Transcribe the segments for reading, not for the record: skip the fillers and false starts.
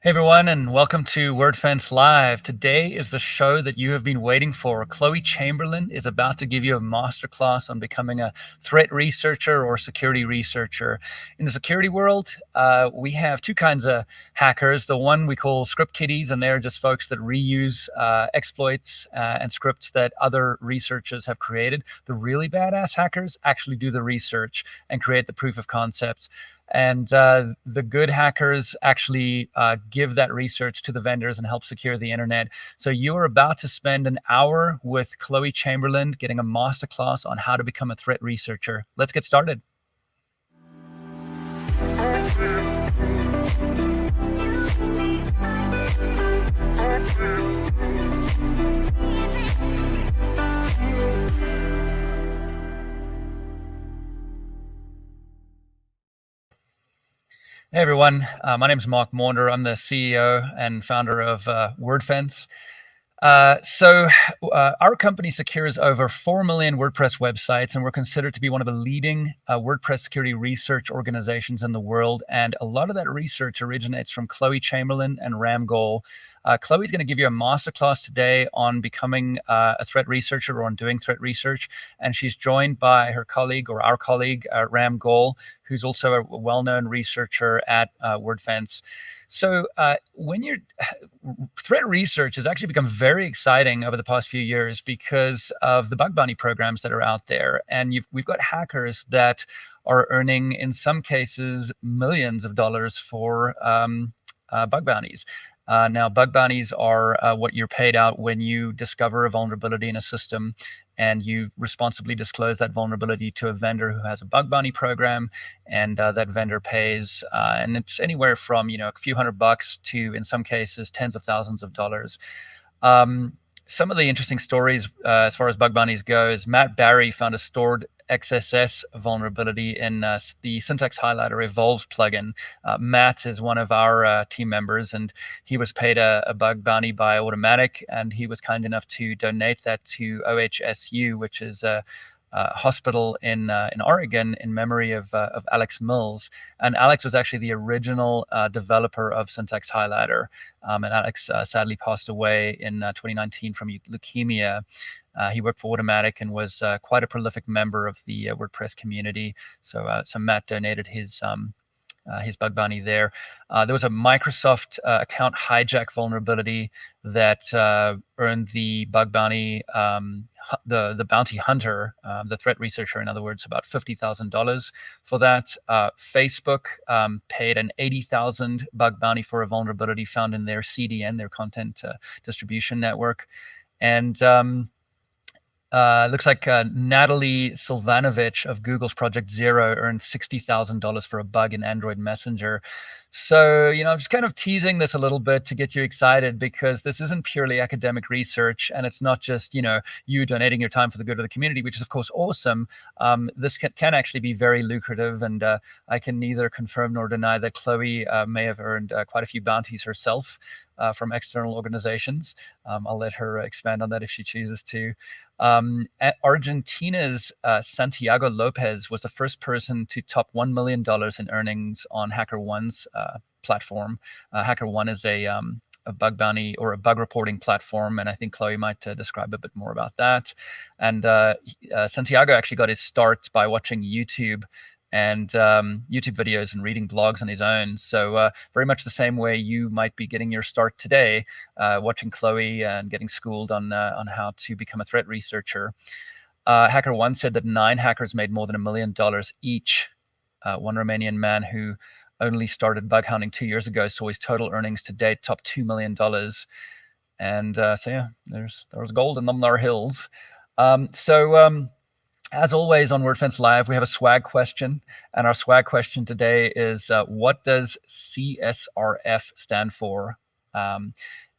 Hey everyone, and welcome to Wordfence Live. Today is the show that you have been waiting for. Chloe Chamberland is about to give you a masterclass on becoming a threat researcher or security researcher. In the security world, we have two kinds of hackers. The one we call script kiddies, and they're just folks that reuse exploits and scripts that other researchers have created. The really badass hackers actually do the research and create the proof of concepts. And the good hackers actually give that research to the vendors and help secure the internet. So you are about to spend an hour with Chloe Chamberland getting a masterclass on how to become a threat researcher. Let's get started. Hey everyone, my name is Mark Maunder. I'm the CEO and founder of Wordfence. Our company secures over 4 million WordPress websites, and we're considered to be one of the leading WordPress security research organizations in the world. And a lot of that research originates from Chloe Chamberland and Ram Goal. Chloe's going to give you a masterclass today on becoming a threat researcher or on doing threat research. And she's joined by her colleague or our colleague, Ram Goal, who's also a well-known researcher at Wordfence. So when you're threat research has actually become very exciting over the past few years because of the bug bounty programs that are out there. And we've got hackers that are earning, in some cases, millions of dollars for bug bounties. Now, bug bounties are what you're paid out when you discover a vulnerability in a system and you responsibly disclose that vulnerability to a vendor who has a bug bounty program, and that vendor pays, and it's anywhere from a few $100 to, in some cases, tens of thousands of dollars. Some of the interesting stories as far as bug bounties go is Matt Barry found a stored XSS vulnerability in the syntax highlighter evolve plugin. Matt is one of our team members, and he was paid a bug bounty by Automatic, and he was kind enough to donate that to OHSU, which is a hospital in Oregon, in memory of Alex Mills. And Alex was actually the original developer of Syntax Highlighter. And Alex sadly passed away in 2019 from leukemia. He worked for Automatic and was quite a prolific member of the WordPress community. So Matt donated his bug bounty there. There was a Microsoft account hijack vulnerability that earned the bug bounty, the bounty hunter, the threat researcher, in other words, about $50,000 for that. Facebook paid an $80,000 bug bounty for a vulnerability found in their CDN, their content distribution network. And looks like Natalie Silvanovich of Google's Project Zero earned $60,000 for a bug in Android Messenger. So, I'm just kind of teasing this a little bit to get you excited, because this isn't purely academic research, and it's not just, you donating your time for the good of the community, which is, of course, awesome. This can actually be very lucrative, and I can neither confirm nor deny that Chloe may have earned quite a few bounties herself from external organizations. I'll let her expand on that if she chooses to. Argentina's Santiago Lopez was the first person to top $1 million in earnings on HackerOne's platform. HackerOne is a bug bounty or a bug reporting platform, and I think Chloe might describe a bit more about that. And Santiago actually got his start by watching YouTube and YouTube videos and reading blogs on his own. So very much the same way you might be getting your start today, watching Chloe and getting schooled on how to become a threat researcher. HackerOne said that 9 hackers made more than $1 million each. One Romanian man who only started bug hunting 2 years ago saw his total earnings to date top $2 million. And so yeah, there's gold in them there hills. As always on Wordfence Live, we have a swag question, and our swag question today is, what does CSRF stand for?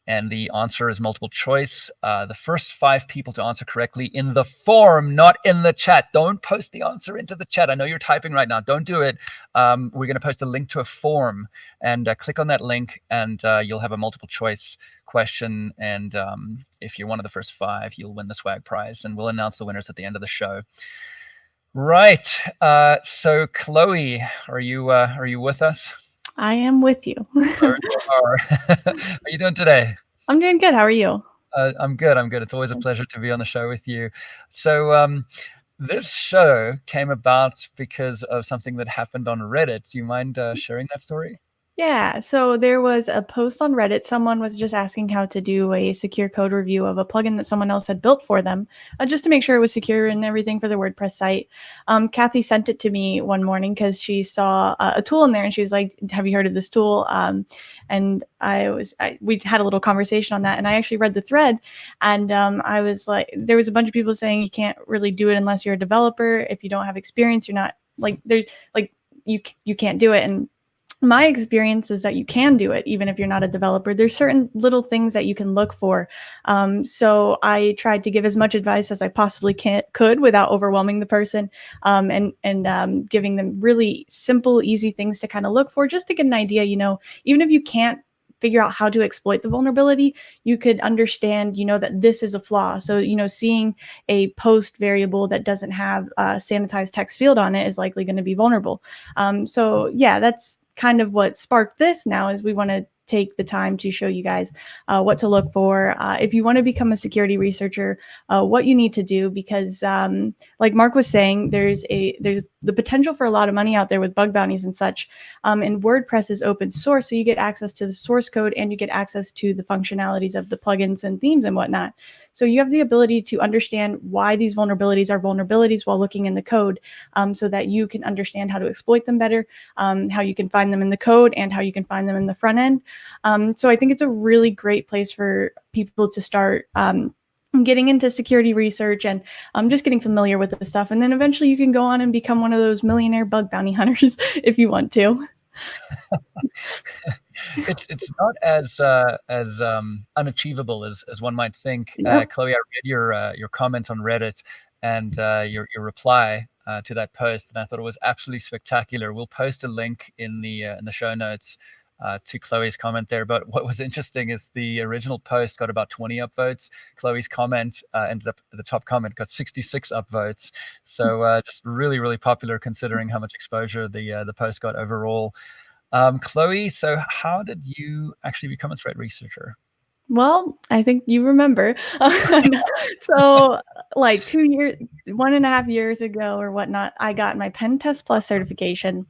And the answer is multiple choice. The first 5 people to answer correctly in the form, not in the chat. Don't post the answer into the chat. I know you're typing right now. Don't do it. We're going to post a link to a form, and click on that link, and you'll have a multiple choice question. And if you're one of the first 5, you'll win the swag prize, and we'll announce the winners at the end of the show. Right. So Chloe, are you with us? I am with you. There you are. How are you doing today? I'm doing good. How are you? I'm good. I'm good. It's always a pleasure to be on the show with you. So, this show came about because of something that happened on Reddit. Do you mind sharing that story? Yeah, so there was a post on Reddit. Someone was just asking how to do a secure code review of a plugin that someone else had built for them, just to make sure it was secure and everything for the WordPress site. Kathy sent it to me one morning because she saw a tool in there, and she was like, "Have you heard of this tool?" And we had a little conversation on that, and I actually read the thread, and I was like, there was a bunch of people saying you can't really do it unless you're a developer. If you don't have experience, you're not like you can't do it. And my experience is that you can do it even if you're not a developer. There's certain little things that you can look for. So I tried to give as much advice as I possibly could without overwhelming the person, and giving them really simple, easy things to kind of look for, just to get an idea. Even if you can't figure out how to exploit the vulnerability, you could understand, that this is a flaw. So, seeing a post variable that doesn't have a sanitized text field on it is likely going to be vulnerable. So yeah, that's kind of what sparked this now, is we want to take the time to show you guys what to look for if you want to become a security researcher, what you need to do, because like Mark was saying, there's the potential for a lot of money out there with bug bounties and such. And WordPress is open source, so you get access to the source code and you get access to the functionalities of the plugins and themes and whatnot. So you have the ability to understand why these vulnerabilities are vulnerabilities while looking in the code, so that you can understand how to exploit them better, how you can find them in the code, and how you can find them in the front end. So I think it's a really great place for people to start getting into security research and just getting familiar with the stuff. And then eventually you can go on and become one of those millionaire bug bounty hunters if you want to. It's not as unachievable as one might think. Yep. Chloe, I read your comment on Reddit and your reply to that post, and I thought it was absolutely spectacular. We'll post a link in the show notes to Chloe's comment there. But what was interesting is the original post got about 20 upvotes. Chloe's comment ended up the top comment got 66 upvotes. So just really, really popular considering how much exposure the post got overall. Chloe, so how did you actually become a threat researcher? Well, I think you remember. So, like 2 years, 1.5 years ago or whatnot, I got my Pen Test Plus certification,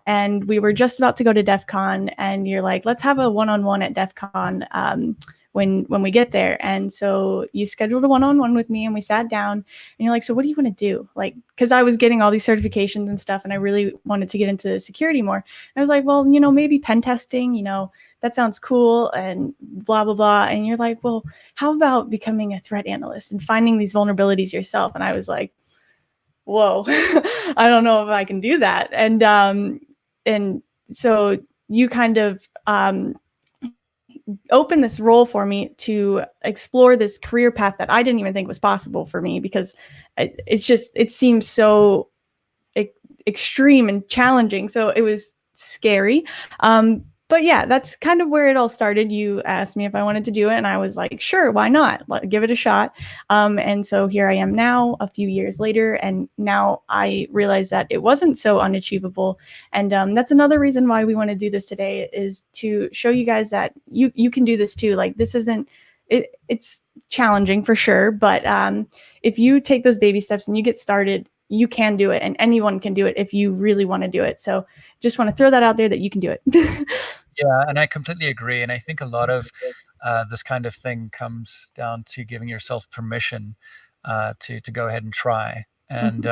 and we were just about to go to DEF CON, and you're like, let's have a one-on-one at DEF CON when we get there. And so you scheduled a one-on-one with me, and we sat down, and you're like, so what do you want to do? Like, because I was getting all these certifications and stuff, and I really wanted to get into security more. And I was like, well, maybe pen testing, that sounds cool, and blah, blah, blah. And you're like, well, how about becoming a threat analyst and finding these vulnerabilities yourself? And I was like, whoa, I don't know if I can do that. And so you kind of opened this role for me to explore this career path that I didn't even think was possible for me, because it seems so extreme and challenging. So it was scary. But yeah, that's kind of where it all started. You asked me if I wanted to do it, and I was like, sure, why not? Give it a shot. And so here I am now, a few years later, and now I realize that it wasn't so unachievable. And that's another reason why we want to do this today, is to show you guys that you can do this too. Like, this isn't it's challenging for sure, but if you take those baby steps and you get started, you can do it, and anyone can do it if you really want to do it. So just want to throw that out there, that you can do it. Yeah, and I completely agree. And I think a lot of this kind of thing comes down to giving yourself permission to go ahead and try. And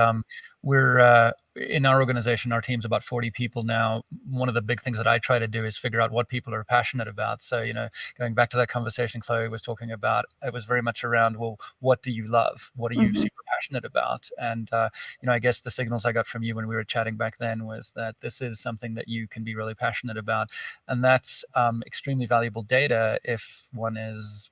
we're in our organization, our team's about 40 people now. One of the big things that I try to do is figure out what people are passionate about. So, going back to that conversation Chloe was talking about, it was very much around, well, what do you love? What are you super passionate about? And, I guess the signals I got from you when we were chatting back then was that this is something that you can be really passionate about. And that's extremely valuable data if one is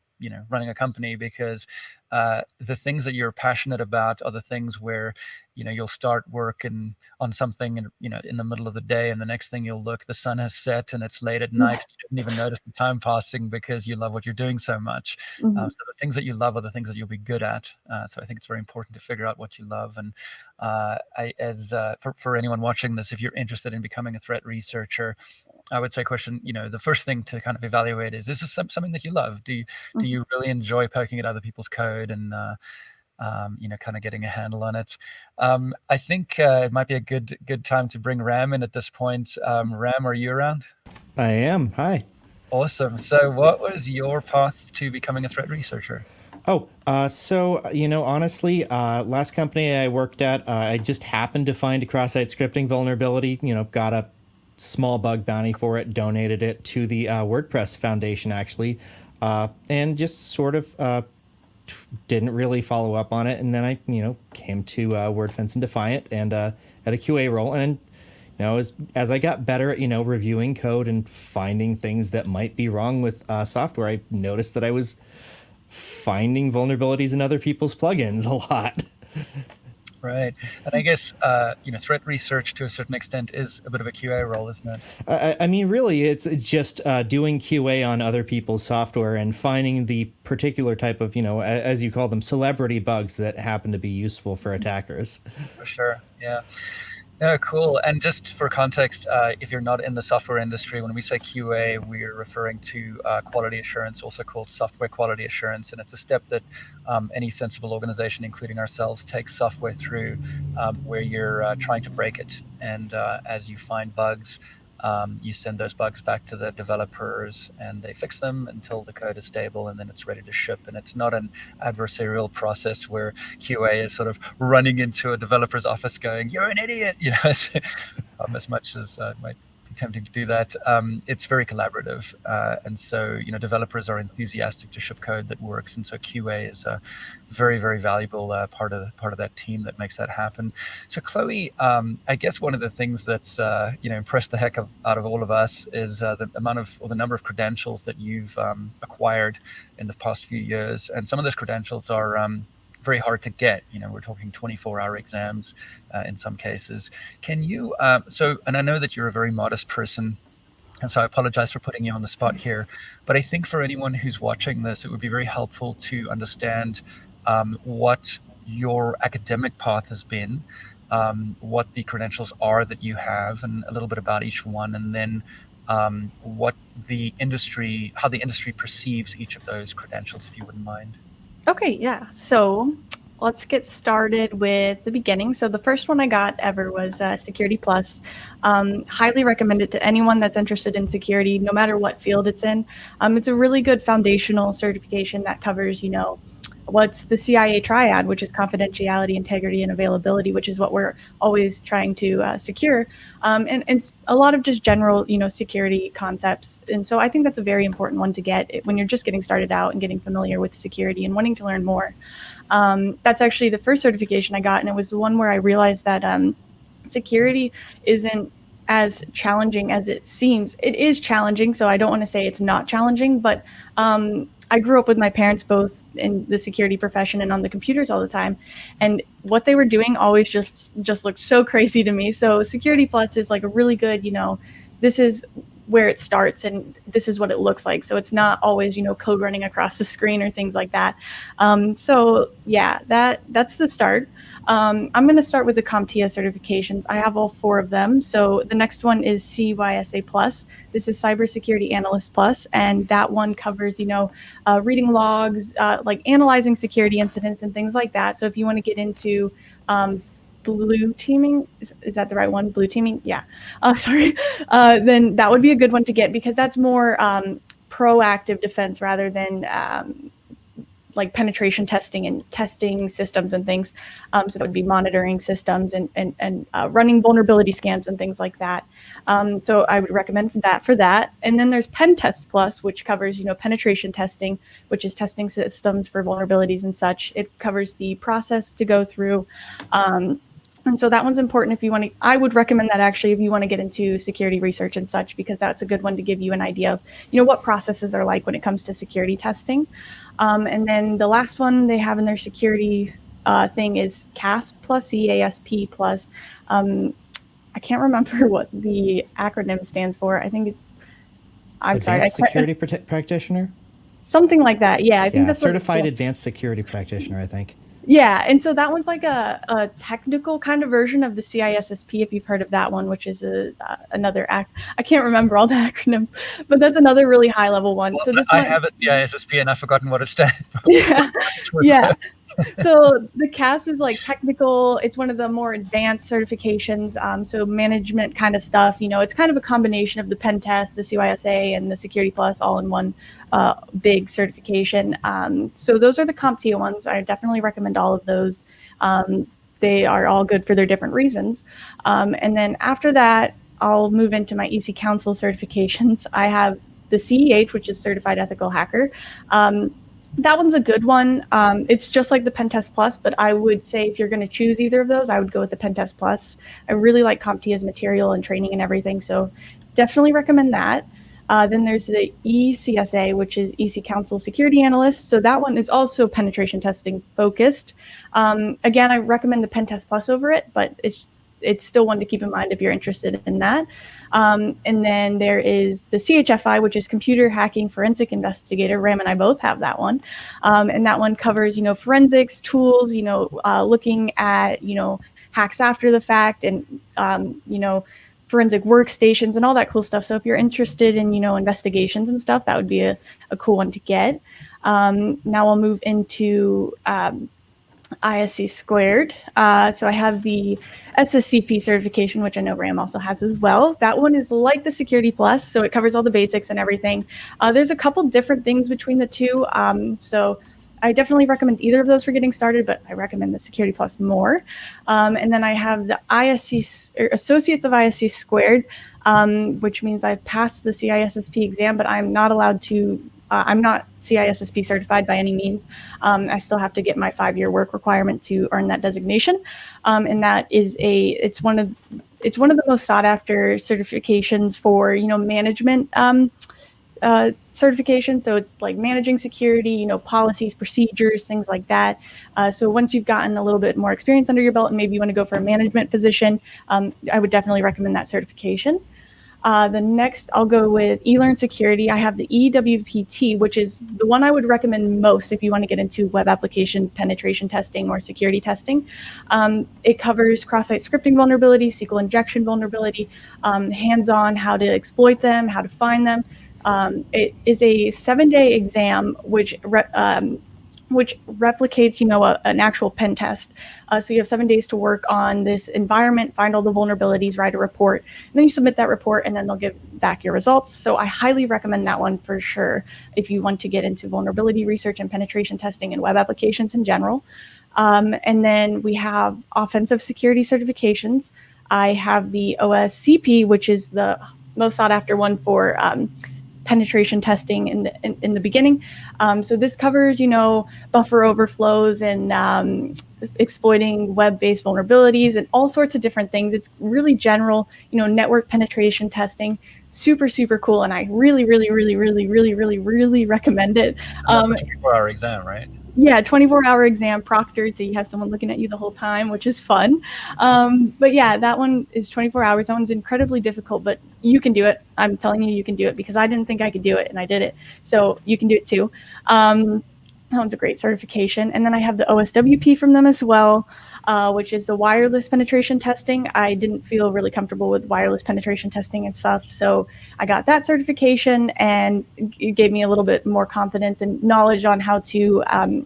running a company, because the things that you're passionate about are the things where you'll start working on something and in the middle of the day, and the next thing you'll look, the sun has set and it's late at night. You didn't even notice the time passing because you love what you're doing so much. So the things that you love are the things that you'll be good at. So I think it's very important to figure out what you love. And for anyone watching this, if you're interested in becoming a threat researcher, I would say question, the first thing to kind of evaluate is this something that you love? Do you really enjoy poking at other people's code and kind of getting a handle on it? I think it might be a good time to bring Ram in at this point. Ram, are you around? I am. Hi. Awesome. So what was your path to becoming a threat researcher? Honestly, last company I worked at, I just happened to find a cross-site scripting vulnerability. Got a small bug bounty for it, donated it to the WordPress Foundation, actually, and just sort of didn't really follow up on it. And then I, came to Wordfence and Defiant and at a QA role. And as I got better at reviewing code and finding things that might be wrong with software, I noticed that I was finding vulnerabilities in other people's plugins a lot. Right. And I guess, threat research to a certain extent is a bit of a QA role, isn't it? I mean, really, it's just doing QA on other people's software and finding the particular type of, as you call them, celebrity bugs that happen to be useful for attackers. For sure. Yeah. Yeah, cool. And just for context, if you're not in the software industry, when we say QA, we're referring to quality assurance, also called software quality assurance. And it's a step that any sensible organization, including ourselves, takes software through where you're trying to break it. And as you find bugs, you send those bugs back to the developers and they fix them until the code is stable and then it's ready to ship. And it's not an adversarial process where QA is sort of running into a developer's office going, "You're an idiot," as much as it might be tempting to do that. It's very collaborative. And so, developers are enthusiastic to ship code that works. And so QA is a very, very valuable part of that team that makes that happen. So Chloe, I guess one of the things that's impressed the heck out of all of us is the amount of, or the number of credentials that you've acquired in the past few years, and some of those credentials are very hard to get. We're talking 24-hour exams in some cases. Can you? And I know that you're a very modest person. And so I apologize for putting you on the spot here. But I think for anyone who's watching this, it would be very helpful to understand what your academic path has been, what the credentials are that you have, and a little bit about each one, and then how the industry perceives each of those credentials, if you wouldn't mind. Okay, yeah. So let's get started with the beginning. So the first one I got ever was Security Plus. Highly recommend it to anyone that's interested in security, no matter what field it's in. It's a really good foundational certification that covers, what's the CIA triad, which is confidentiality, integrity, and availability, which is what we're always trying to secure. And it's a lot of just general, security concepts. And so I think that's a very important one to get when you're just getting started out and getting familiar with security and wanting to learn more. That's actually the first certification I got, and it was the one where I realized that security isn't as challenging as it seems. It is challenging, so I don't want to say it's not challenging, but I grew up with my parents both in the security profession and on the computers all the time, and what they were doing always just looked so crazy to me. So Security Plus is like a really good, this is where it starts and this is what it looks like. So it's not always, code running across the screen or things like that. So yeah, that's the start. I'm going to start with the CompTIA certifications. I have all 4 of them. So the next one is CYSA Plus. This is Cybersecurity Analyst Plus, and that one covers, reading logs, like analyzing security incidents and things like that. So if you want to get into blue teaming, is that the right one? Blue teaming? Yeah. Sorry. Then that would be a good one to get because that's more proactive defense rather than like penetration testing and testing systems and things. So that would be monitoring systems and running vulnerability scans and things like that. So I would recommend that for that. And then there's Pen Test Plus, which covers, penetration testing, which is testing systems for vulnerabilities and such. It covers the process to go through. And so that one's important if you want to, I would recommend that actually if you want to get into security research and such, because that's a good one to give you an idea of, what processes are like when it comes to security testing. And then the last one they have in their security thing is CASP plus, CASP plus. I can't remember what the acronym stands for. I think it's, Advanced Security Practitioner? Something like that. Yeah, I think that's Certified Advanced Security Practitioner, I think. Yeah, and so that one's like a technical kind of version of the CISSP, if you've heard of that one, which is another I can't remember all the acronyms, but that's another really high level one. Well, So this I one, have a CISSP and I've forgotten what it stands for. yeah, yeah. So the CASP is like technical. It's one of the more advanced certifications. So management kind of stuff. It's kind of a combination of the pen test, the CYSA, and the Security Plus all in one big certification. So those are the CompTIA ones. I definitely recommend all of those. They are all good for their different reasons. And then after that, I'll move into my EC Council certifications. I have the CEH, which is Certified Ethical Hacker. That one's a good one. It's just like the Pentest Plus, but I would say if you're going to choose either of those, I would go with the Pentest Plus. I really like CompTIA's material and training and everything, so definitely recommend that. Then there's the ECSA, which is EC Council Security Analyst. So that one is also penetration testing focused. Again, I recommend the Pentest Plus over it, but it's still one to keep in mind if you're interested in that. And then there is the CHFI, which is Computer Hacking Forensic Investigator. Ram and I both have that one. And that one covers, forensics, tools, looking at, hacks after the fact and, forensic workstations and all that cool stuff. So if you're interested in, investigations and stuff, that would be a cool one to get. Now I'll move into ISC squared. So I have the SSCP certification, which I know Ram also has as well. That one is like the Security Plus, so it covers all the basics and everything. There's a couple different things between the two. So I definitely recommend either of those for getting started, but I recommend the Security Plus more. And then I have the ISC, or Associates of ISC squared, which means I've passed the CISSP exam, but I'm not allowed to I'm not CISSP certified by any means. I still have to get my 5-year work requirement to earn that designation. And that is it's one of the most sought after certifications for, management certification. So it's like managing security, policies, procedures, things like that. So once you've gotten a little bit more experience under your belt and maybe you want to go for a management position, I would definitely recommend that certification. The next, I'll go with eLearn Security. I have the EWPT, which is the one I would recommend most if you want to get into web application penetration testing or security testing. It covers cross-site scripting vulnerability, SQL injection vulnerability, hands-on how to exploit them, how to find them. It is a 7-day exam, which replicates, an actual pen test. So you have 7 days to work on this environment, find all the vulnerabilities, write a report, and then you submit that report, and then they'll give back your results. So I highly recommend that one for sure if you want to get into vulnerability research and penetration testing and web applications in general. And then we have offensive security certifications. I have the OSCP, which is the most sought after one for penetration testing in the beginning. So this covers, buffer overflows and exploiting web-based vulnerabilities and all sorts of different things. It's really general, network penetration testing. Super, super cool. And I really, really, really, really, really, really, really recommend it. That's a 24-hour exam, right? Yeah, 24-hour exam proctored, so you have someone looking at you the whole time, which is fun. But yeah, that one is 24 hours. That one's incredibly difficult, but you can do it. I'm telling you, you can do it because I didn't think I could do it, and I did it. So you can do it too. That one's a great certification. And then I have the OSWP from them as well, which is the wireless penetration testing. I didn't feel really comfortable with wireless penetration testing and stuff, so I got that certification, and it gave me a little bit more confidence and knowledge on how to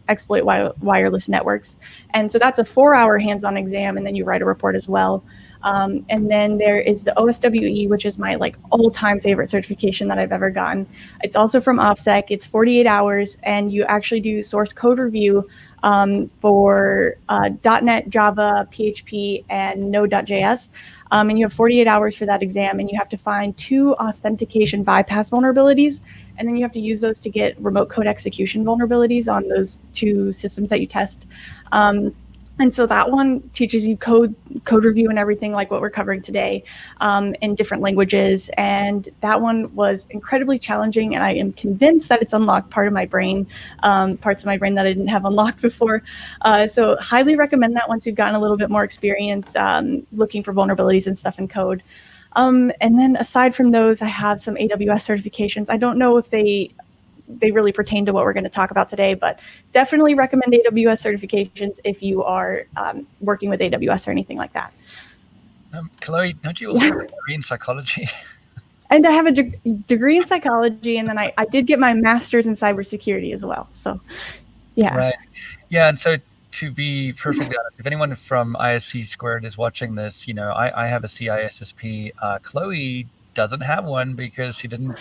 exploit wireless networks. And so that's a 4-hour hands-on exam, and then you write a report as well. And then there is the OSWE, which is my all-time favorite certification that I've ever gotten. It's also from OffSec. It's 48 hours, and you actually do source code review for .NET, Java, PHP, and Node.js. And you have 48 hours for that exam, and you have to find 2 authentication bypass vulnerabilities, and then you have to use those to get remote code execution vulnerabilities on those 2 systems that you test. And so that one teaches you code review and everything like what we're covering today in different languages. And that one was incredibly challenging. And I am convinced that it's unlocked parts of my brain that I didn't have unlocked before. So highly recommend that once you've gotten a little bit more experience looking for vulnerabilities and stuff in code. And then aside from those, I have some AWS certifications. I don't know if they they really pertain to what we're going to talk about today, but definitely recommend AWS certifications if you are working with AWS or anything like that. Chloe, don't you also have a degree in psychology? And I have a degree in psychology, and then I did get my master's in cybersecurity as well. So, yeah. Right. Yeah, and so to be perfectly honest, if anyone from ISC Squared is watching this, I have a CISSP. Chloe doesn't have one because she doesn't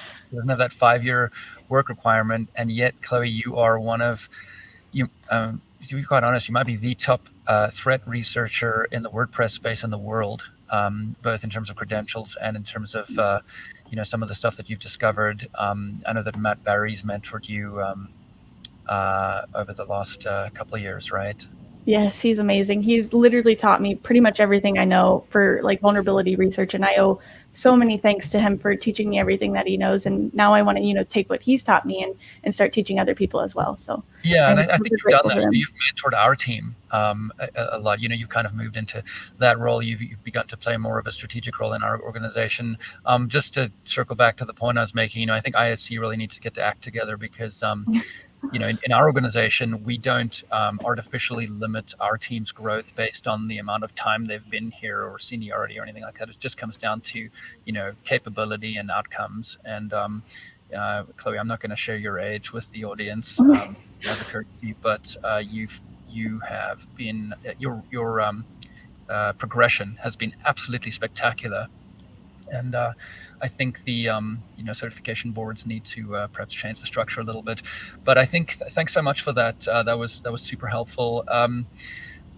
have that 5-year work requirement, and yet, Chloe, you are one of to be quite honest, you might be the top threat researcher in the WordPress space in the world, both in terms of credentials and in terms of some of the stuff that you've discovered. I know that Matt Barry's mentored you over the last couple of years, right? Yes, he's amazing. He's literally taught me pretty much everything I know for like vulnerability research, and I owe so many thanks to him for teaching me everything that he knows. And now I want to, take what he's taught me and start teaching other people as well. So yeah, and I think you've done that. You've mentored our team a lot. You've kind of moved into that role. You've begun to play more of a strategic role in our organization. Just to circle back to the point I was making, I think ISC really needs to get the act together because in our organization, we don't artificially limit our team's growth based on the amount of time they've been here or seniority or anything like that. It just comes down to, capability and outcomes. And Chloe, I'm not going to share your age with the audience as a courtesy, but you have been your progression has been absolutely spectacular. And I think the certification boards need to perhaps change the structure a little bit. But I think thanks so much for that. That was super helpful.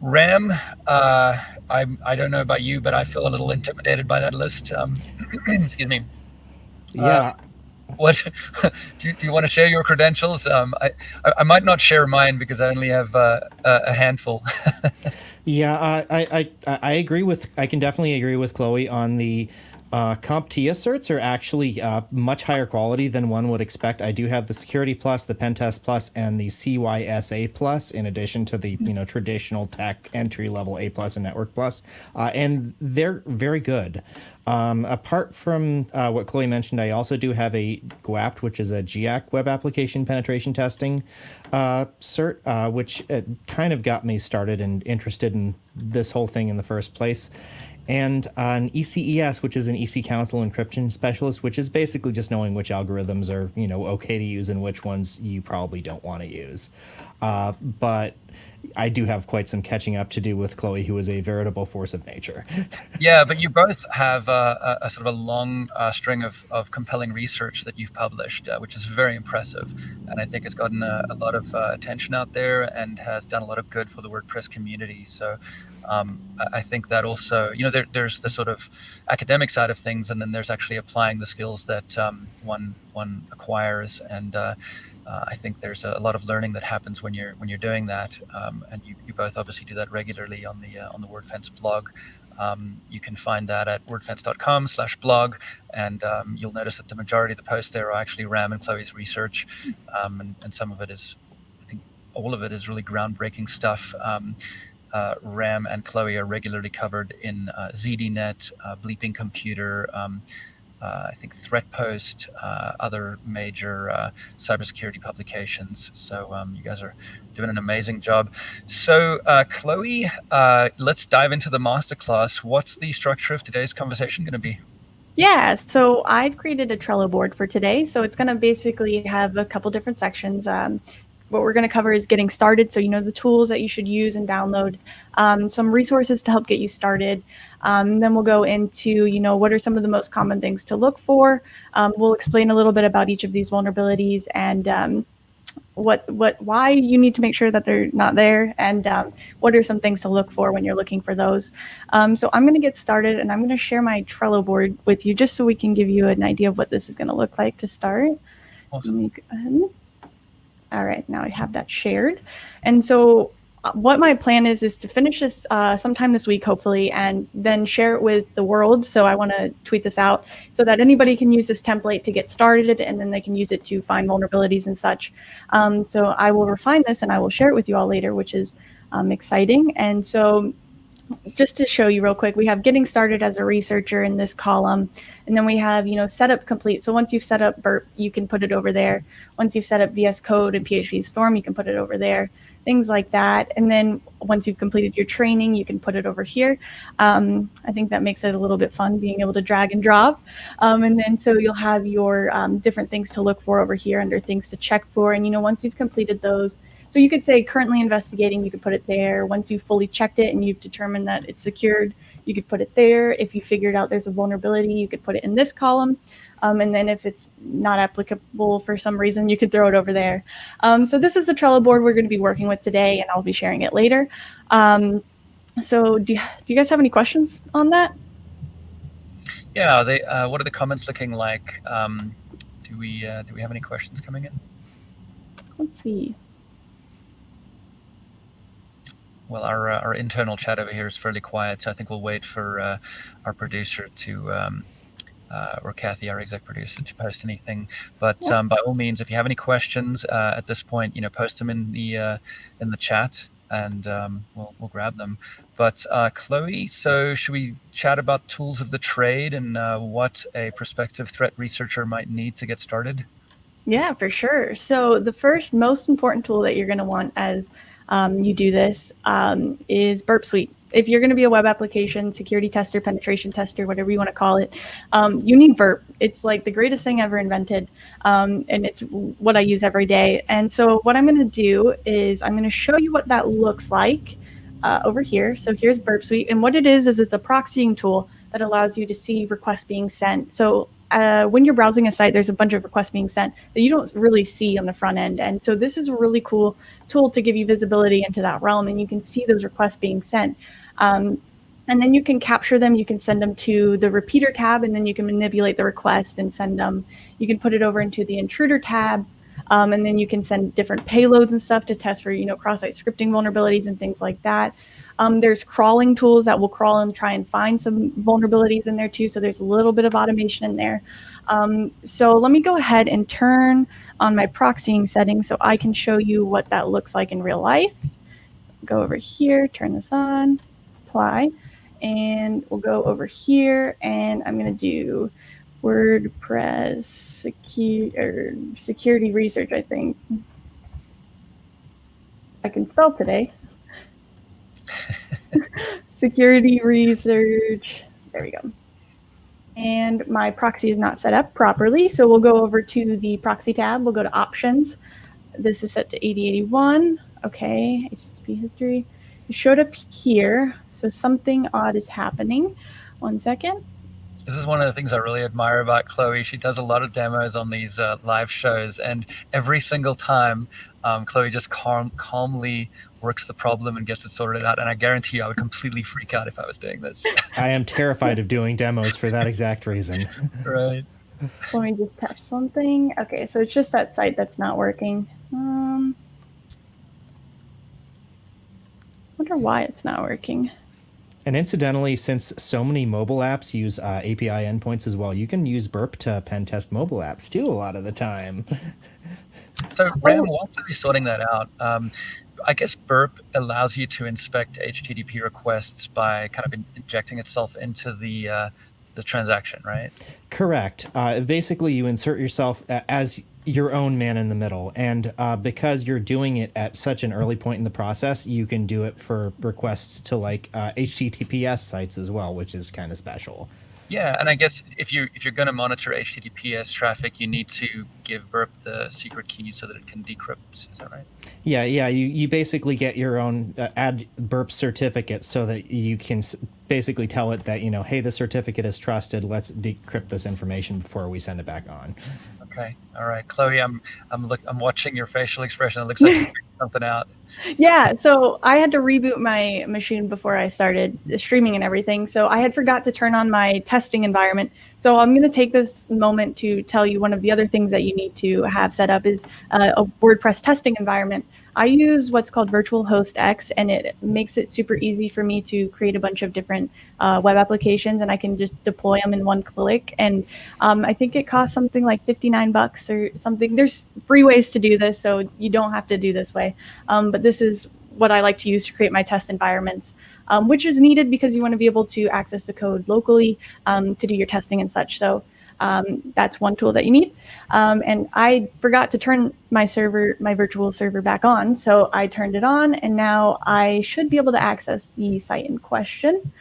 Ram, I don't know about you, but I feel a little intimidated by that list. Excuse me. Yeah. What do you want to share your credentials? I might not share mine because I only have a handful. Yeah, I agree with. I can definitely agree with Chloe on the CompTIA certs are actually much higher quality than one would expect. I do have the Security Plus, the Pentest Plus, and the CYSA Plus, in addition to the traditional tech entry level A Plus and Network Plus, and they're very good. Apart from what Chloe mentioned, I also do have a GWAPT, which is a GIAC Web Application Penetration Testing cert, which kind of got me started and interested in this whole thing in the first place. And an ECES, which is an EC Council encryption specialist, which is basically just knowing which algorithms are, okay to use and which ones you probably don't want to use. But I do have quite some catching up to do with Chloe, who is a veritable force of nature. Yeah, but you both have a sort of a long string of compelling research that you've published, which is very impressive. And I think it's gotten a lot of attention out there and has done a lot of good for the WordPress community. So I think that also, there's the sort of academic side of things, and then there's actually applying the skills that one acquires. And I think there's a lot of learning that happens when you're doing that. And you both obviously do that regularly on the Wordfence blog. You can find that at wordfence.com/blog, and you'll notice that the majority of the posts there are actually Ram and Chloe's research, and some of it is, I think, all of it is really groundbreaking stuff. Ram and Chloe are regularly covered in ZDNet, Bleeping Computer, I think ThreatPost, other major cybersecurity publications. So you guys are doing an amazing job. So Chloe, let's dive into the masterclass. What's the structure of today's conversation going to be? Yeah, so I've created a Trello board for today. So it's going to basically have a couple different sections. What we're going to cover is getting started. So, the tools that you should use and download, some resources to help get you started. Then we'll go into, what are some of the most common things to look for. We'll explain a little bit about each of these vulnerabilities and why you need to make sure that they're not there, and what are some things to look for when you're looking for those. So I'm going to get started, and I'm going to share my Trello board with you just so we can give you an idea of what this is going to look like to start. Awesome. Let me go ahead. All right, now I have that shared. And so what my plan is to finish this sometime this week, hopefully, and then share it with the world. So I want to tweet this out so that anybody can use this template to get started, and then they can use it to find vulnerabilities and such. So I will refine this and I will share it with you all later, which is exciting. And so just to show you real quick, we have getting started as a researcher in this column. And then we have, setup complete. So once you've set up Burp, you can put it over there. Once you've set up VS Code and PHP Storm, you can put it over there, things like that. And then once you've completed your training, you can put it over here. I think that makes it a little bit fun being able to drag and drop. And then so you'll have your different things to look for over here under things to check for. And, once you've completed those, so you could say currently investigating, you could put it there. Once you've fully checked it and you've determined that it's secured, you could put it there. If you figured out there's a vulnerability, you could put it in this column. And then if it's not applicable for some reason, you could throw it over there. So this is the Trello board we're going to be working with today, and I'll be sharing it later. So do you guys have any questions on that? Yeah, what are the comments looking like? Do we have any questions coming in? Let's see. Well, our internal chat over here is fairly quiet, so I think we'll wait for our producer to, or Kathy, our exec producer, to post anything. But by all means, if you have any questions at this point, post them in the chat, and we'll grab them. But Chloe, so should we chat about tools of the trade and what a prospective threat researcher might need to get started? Yeah, for sure. So the first most important tool that you're going to want as you do this is Burp Suite. If you're going to be a web application security tester, penetration tester, whatever you want to call it, you need Burp. It's like the greatest thing ever invented, and it's what I use every day. And so what I'm going to do is I'm going to show you what that looks like over here. So here's Burp Suite, and what it is it's a proxying tool that allows you to see requests being sent. So when you're browsing a site, there's a bunch of requests being sent that you don't really see on the front end. And so this is a really cool tool to give you visibility into that realm, and you can see those requests being sent. And then you can capture them. You can send them to the repeater tab, and then you can manipulate the request and send them. You can put it over into the intruder tab, and then you can send different payloads and stuff to test for, cross-site scripting vulnerabilities and things like that. There's crawling tools that will crawl and try and find some vulnerabilities in there too. So there's a little bit of automation in there. So let me go ahead and turn on my proxying settings so I can show you what that looks like in real life. Go over here, turn this on, apply, and we'll go over here, and I'm going to do WordPress security research, I think. I can spell today. Security research. There we go. And my proxy is not set up properly, so we'll go over to the proxy tab. We'll go to options. This is set to 8081. Okay, HTTP history. It showed up here, so something odd is happening. 1 second. This is one of the things I really admire about Chloe. She does a lot of demos on these live shows, and every single time, Chloe just calmly works the problem and gets it sorted out. And I guarantee you, I would completely freak out if I was doing this. I am terrified of doing demos for that exact reason. Right. Let me just test something. Okay, so it's just that site that's not working. Wonder why it's not working. And incidentally, since so many mobile apps use API endpoints as well, you can use Burp to pen test mobile apps too a lot of the time. So Ram, while we're sorting that out, I guess Burp allows you to inspect HTTP requests by kind of injecting itself into the transaction, right? Correct. Basically, you insert yourself as your own man in the middle. And because you're doing it at such an early point in the process, you can do it for requests to like HTTPS sites as well, which is kind of special. Yeah, and I guess if you're going to monitor HTTPS traffic, you need to give Burp the secret key so that it can decrypt. Is that right? Yeah. You basically get your own add Burp certificate so that you can basically tell it that, hey, the certificate is trusted. Let's decrypt this information before we send it back on. Okay. All right, Chloe, I'm watching your facial expression. It looks like you figured something out. Yeah, so I had to reboot my machine before I started streaming and everything. So I had forgot to turn on my testing environment. So I'm going to take this moment to tell you one of the other things that you need to have set up is a WordPress testing environment. I use what's called VirtualHostX, and it makes it super easy for me to create a bunch of different web applications, and I can just deploy them in one click. And I think it costs something like $59 or something. There's free ways to do this, so you don't have to do this way. But this is what I like to use to create my test environments, which is needed because you want to be able to access the code locally to do your testing and such. So that's one tool that you need. And I forgot to turn my virtual server back on. So I turned it on, and now I should be able to access the site in question.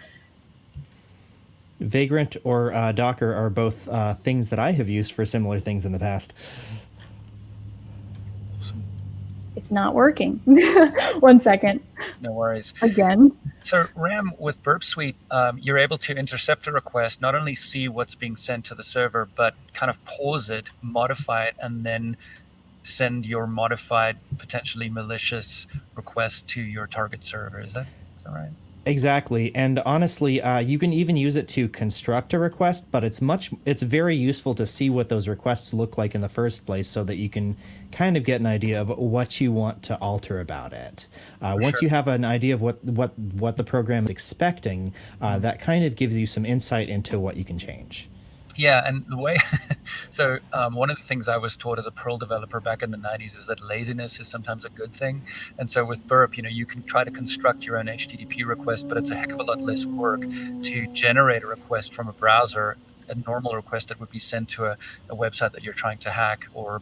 Vagrant or Docker are both things that I have used for similar things in the past. It's not working. 1 second. No worries. Again. So Ram, with Burp Suite, you're able to intercept a request, not only see what's being sent to the server, but kind of pause it, modify it, and then send your modified, potentially malicious request to your target server. Is that right? Exactly, and honestly, you can even use it to construct a request, but it's very useful to see what those requests look like in the first place, so that you can kind of get an idea of what you want to alter about it. Once you have an idea of what the program is expecting, that kind of gives you some insight into what you can change. Yeah, and the way, so one of the things I was taught as a Perl developer back in the 90s is that laziness is sometimes a good thing. And so with Burp, you can try to construct your own HTTP request, but it's a heck of a lot less work to generate a request from a browser, a normal request that would be sent to a website that you're trying to hack or,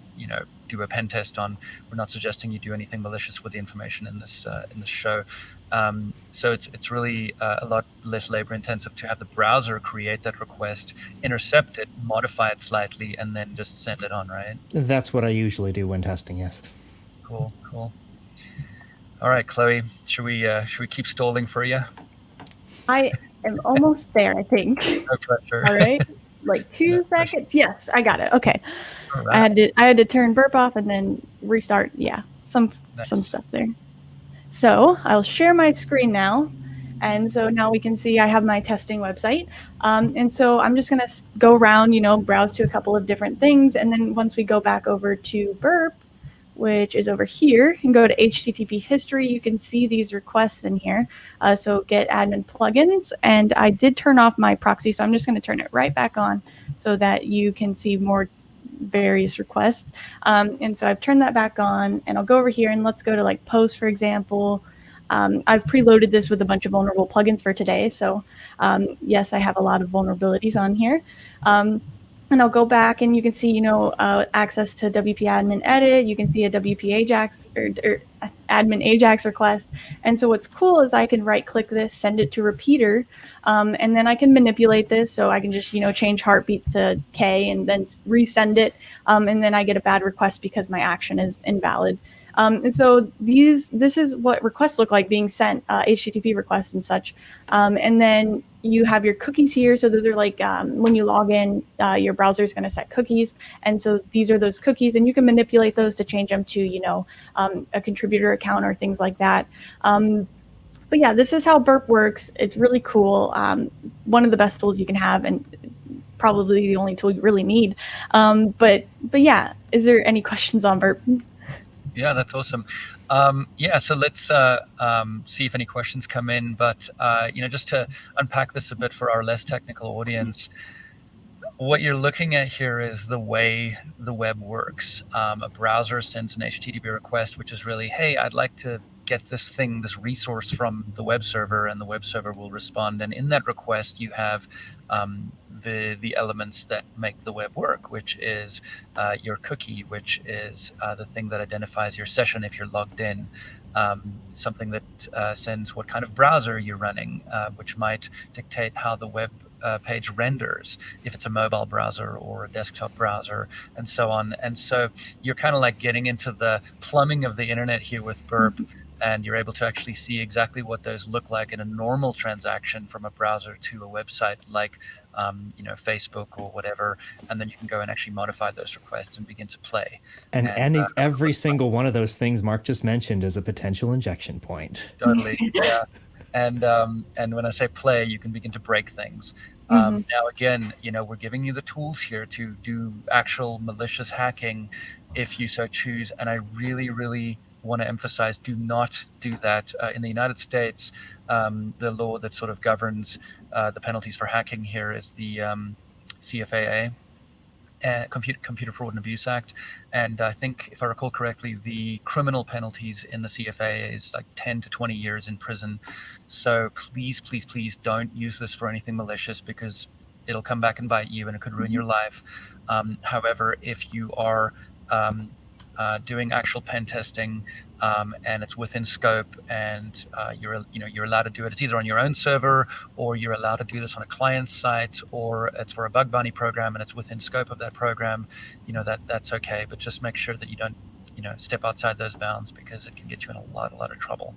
do a pen test on. We're not suggesting you do anything malicious with the information in this show. So it's really a lot less labor intensive to have the browser create that request, intercept it, modify it slightly, and then just send it on, right? That's what I usually do when testing, yes. Cool. All right, Chloe, should we keep stalling for you? I am almost there, I think. No pressure. All right. Like 2 seconds. Yes, I got it. Okay. All right. I had to turn Burp off and then restart. Yeah, some stuff there. So I'll share my screen now. And so now we can see I have my testing website. And so I'm just going to go around, browse to a couple of different things. And then once we go back over to Burp, which is over here, and go to HTTP history, you can see these requests in here. So get admin plugins. And I did turn off my proxy, so I'm just going to turn it right back on so that you can see more various requests. And so I've turned that back on, and I'll go over here and let's go to like post, for example. I've preloaded this with a bunch of vulnerable plugins for today. So yes, I have a lot of vulnerabilities on here. And I'll go back and you can see, access to WP admin edit. You can see a WP Ajax or admin Ajax request. And so what's cool is I can right click this, send it to repeater, and then I can manipulate this. So I can just, change heartbeat to K and then resend it. And then I get a bad request because my action is invalid. And so this is what requests look like being sent, HTTP requests and such. And then you have your cookies here. So those are like when you log in, your browser is going to set cookies. And so these are those cookies, and you can manipulate those to change them to, a contributor account or things like that. But yeah, this is how Burp works. It's really cool. One of the best tools you can have, and probably the only tool you really need. But yeah, is there any questions on Burp? Yeah, that's awesome. So let's see if any questions come in. But just to unpack this a bit for our less technical audience, what you're looking at here is the way the web works. A browser sends an HTTP request, which is really, hey, I'd like to get this resource from the web server, and the web server will respond. And in that request, you have the elements that make the web work, which is your cookie, which is the thing that identifies your session if you're logged in, something that sends what kind of browser you're running, which might dictate how the web page renders, if it's a mobile browser or a desktop browser, and so on. And so you're kind of like getting into the plumbing of the internet here with Burp, and you're able to actually see exactly what those look like in a normal transaction from a browser to a website like Facebook or whatever, and then you can go and actually modify those requests and begin to play. And every single one of those things Mark just mentioned is a potential injection point. Totally, yeah. And when I say play, you can begin to break things. Now, again, we're giving you the tools here to do actual malicious hacking if you so choose. And I really, really want to emphasize, do not do that. In the United States, the law that sort of governs the penalties for hacking here is the CFAA. Computer Fraud and Abuse Act, and I think, if I recall correctly, the criminal penalties in the CFA is like 10 to 20 years in prison. So please, please, please don't use this for anything malicious, because it'll come back and bite you and it could ruin your life. However, if you are doing actual pen testing, and it's within scope, and you're allowed to do it. It's either on your own server, or you're allowed to do this on a client site, or it's for a bug bounty program and it's within scope of that program. That's okay, but just make sure that you don't step outside those bounds, because it can get you in a lot of trouble.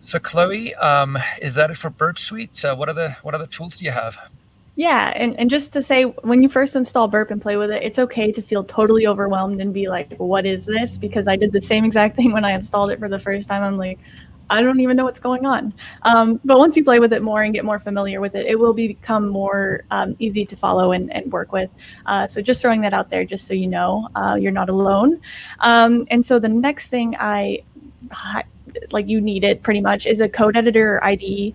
So Chloe, is that it for Burp Suite? What other tools do you have? Yeah, and just to say, when you first install Burp and play with it, it's okay to feel totally overwhelmed and be like, what is this? Because I did the same exact thing when I installed it for the first time. I'm like, I don't even know what's going on. But once you play with it more and get more familiar with it, it will become more easy to follow and work with. So just throwing that out there, just so you know, you're not alone. And so the next thing you need it pretty much is a code editor or IDE.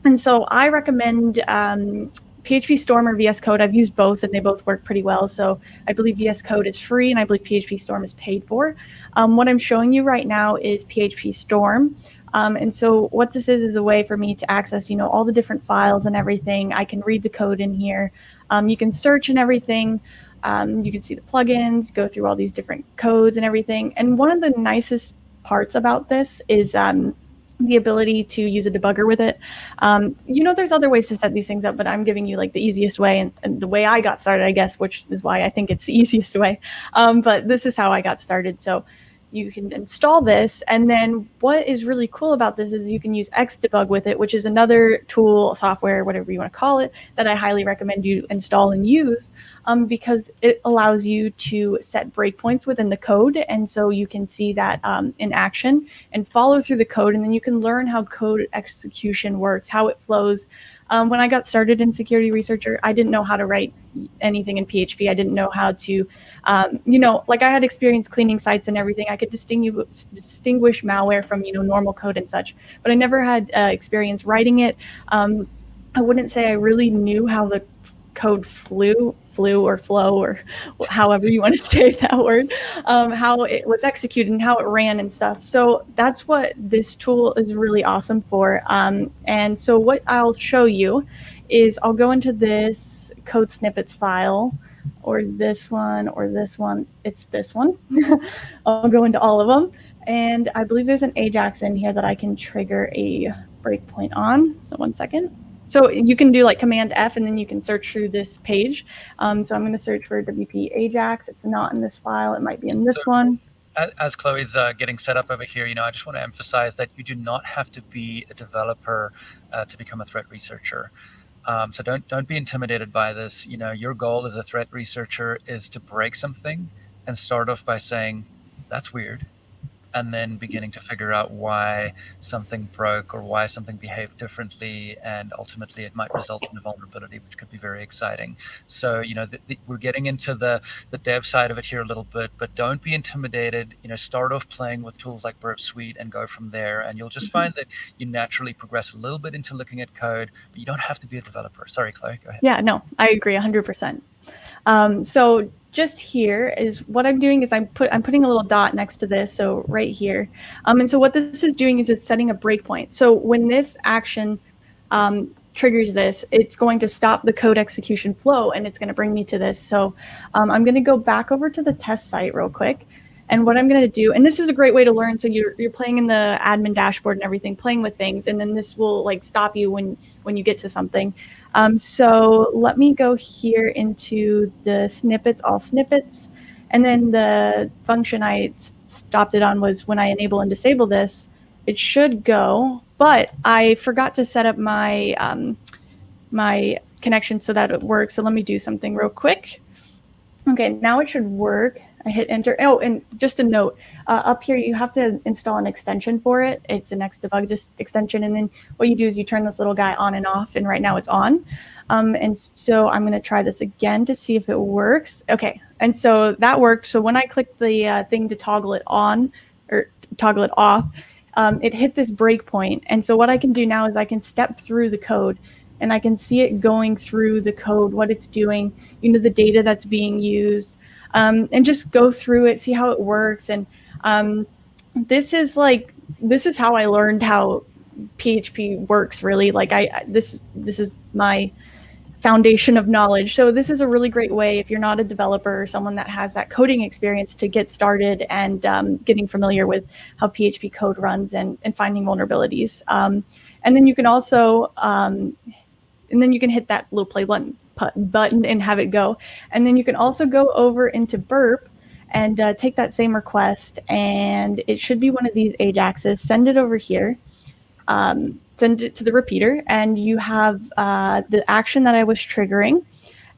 And so I recommend PHP Storm or VS Code. I've used both and they both work pretty well. So I believe VS Code is free and I believe PHP Storm is paid for. What I'm showing you right now is PHP Storm. And so what this is a way for me to access, all the different files and everything. I can read the code in here. You can search and everything. You can see the plugins, go through all these different codes and everything. And one of the nicest parts about this is the ability to use a debugger with it. There's other ways to set these things up, but I'm giving you like the easiest way and the way I got started, I guess, which is why I think it's the easiest way. But this is how I got started. So you can install this, and then what is really cool about this is you can use XDebug with it, which is another tool, software, whatever you want to call it, that I highly recommend you install and use, because it allows you to set breakpoints within the code, and so you can see that in action and follow through the code, and then you can learn how code execution works, how it flows. When I got started in Security Researcher, I didn't know how to write anything in PHP. I didn't know how to, I had experience cleaning sites and everything. I could distinguish malware from, normal code and such, but I never had experience writing it. I wouldn't say I really knew how the code flew or flow, or however you want to say that word, how it was executed and how it ran and stuff. So that's what this tool is really awesome for. And so what I'll show you is I'll go into this code snippets file, or this one, or this one. It's this one. I'll go into all of them. And I believe there's an Ajax in here that I can trigger a breakpoint on. So one second. So you can do like Command F, and then you can search through this page. So I'm going to search for WP Ajax. It's not in this file. It might be in this one. As Chloe's getting set up over here, I just want to emphasize that you do not have to be a developer to become a threat researcher. So don't be intimidated by this. Your goal as a threat researcher is to break something and start off by saying, that's weird, and then beginning to figure out why something broke or why something behaved differently, and ultimately it might result in a vulnerability, which could be very exciting. So we're getting into the dev side of it here a little bit, but don't be intimidated. Start off playing with tools like Burp Suite and go from there, and you'll just find that you naturally progress a little bit into looking at code, but you don't have to be a developer. Sorry, Chloe, go ahead. Yeah, no, I agree 100%. So just here is what I'm doing is I'm putting a little dot next to this, so right here. And so what this is doing is it's setting a breakpoint. So when this action triggers this, it's going to stop the code execution flow, and it's going to bring me to this. So I'm going to go back over to the test site real quick. And what I'm going to do, and this is a great way to learn. So you're playing in the admin dashboard and everything, playing with things, and then this will like stop you when you get to something. So let me go here into the snippets, all snippets. And then the function I stopped it on was when I enable and disable this, it should go, but I forgot to set up my, my connection so that it works. So let me do something real quick. Okay, now it should work. I hit enter. Oh, and just a note, up here, you have to install an extension for it. It's an XDebug extension. And then what you do is you turn this little guy on and off, and right now it's on. And so I'm going to try this again to see if it works. Okay, and so that worked. So when I clicked the thing to toggle it on or toggle it off, it hit this breakpoint. And so what I can do now is I can step through the code and I can see it going through the code, what it's doing, the data that's being used, and just go through it, see how it works. And this is how I learned how PHP works, really. Like this is my foundation of knowledge. So this is a really great way, if you're not a developer or someone that has that coding experience, to get started and getting familiar with how PHP code runs and finding vulnerabilities. And then you can also, and then you can hit that little play button and have it go. And then you can also go over into Burp and take that same request, and it should be one of these Ajaxes. Send it over here. Send it to the repeater, and you have the action that I was triggering.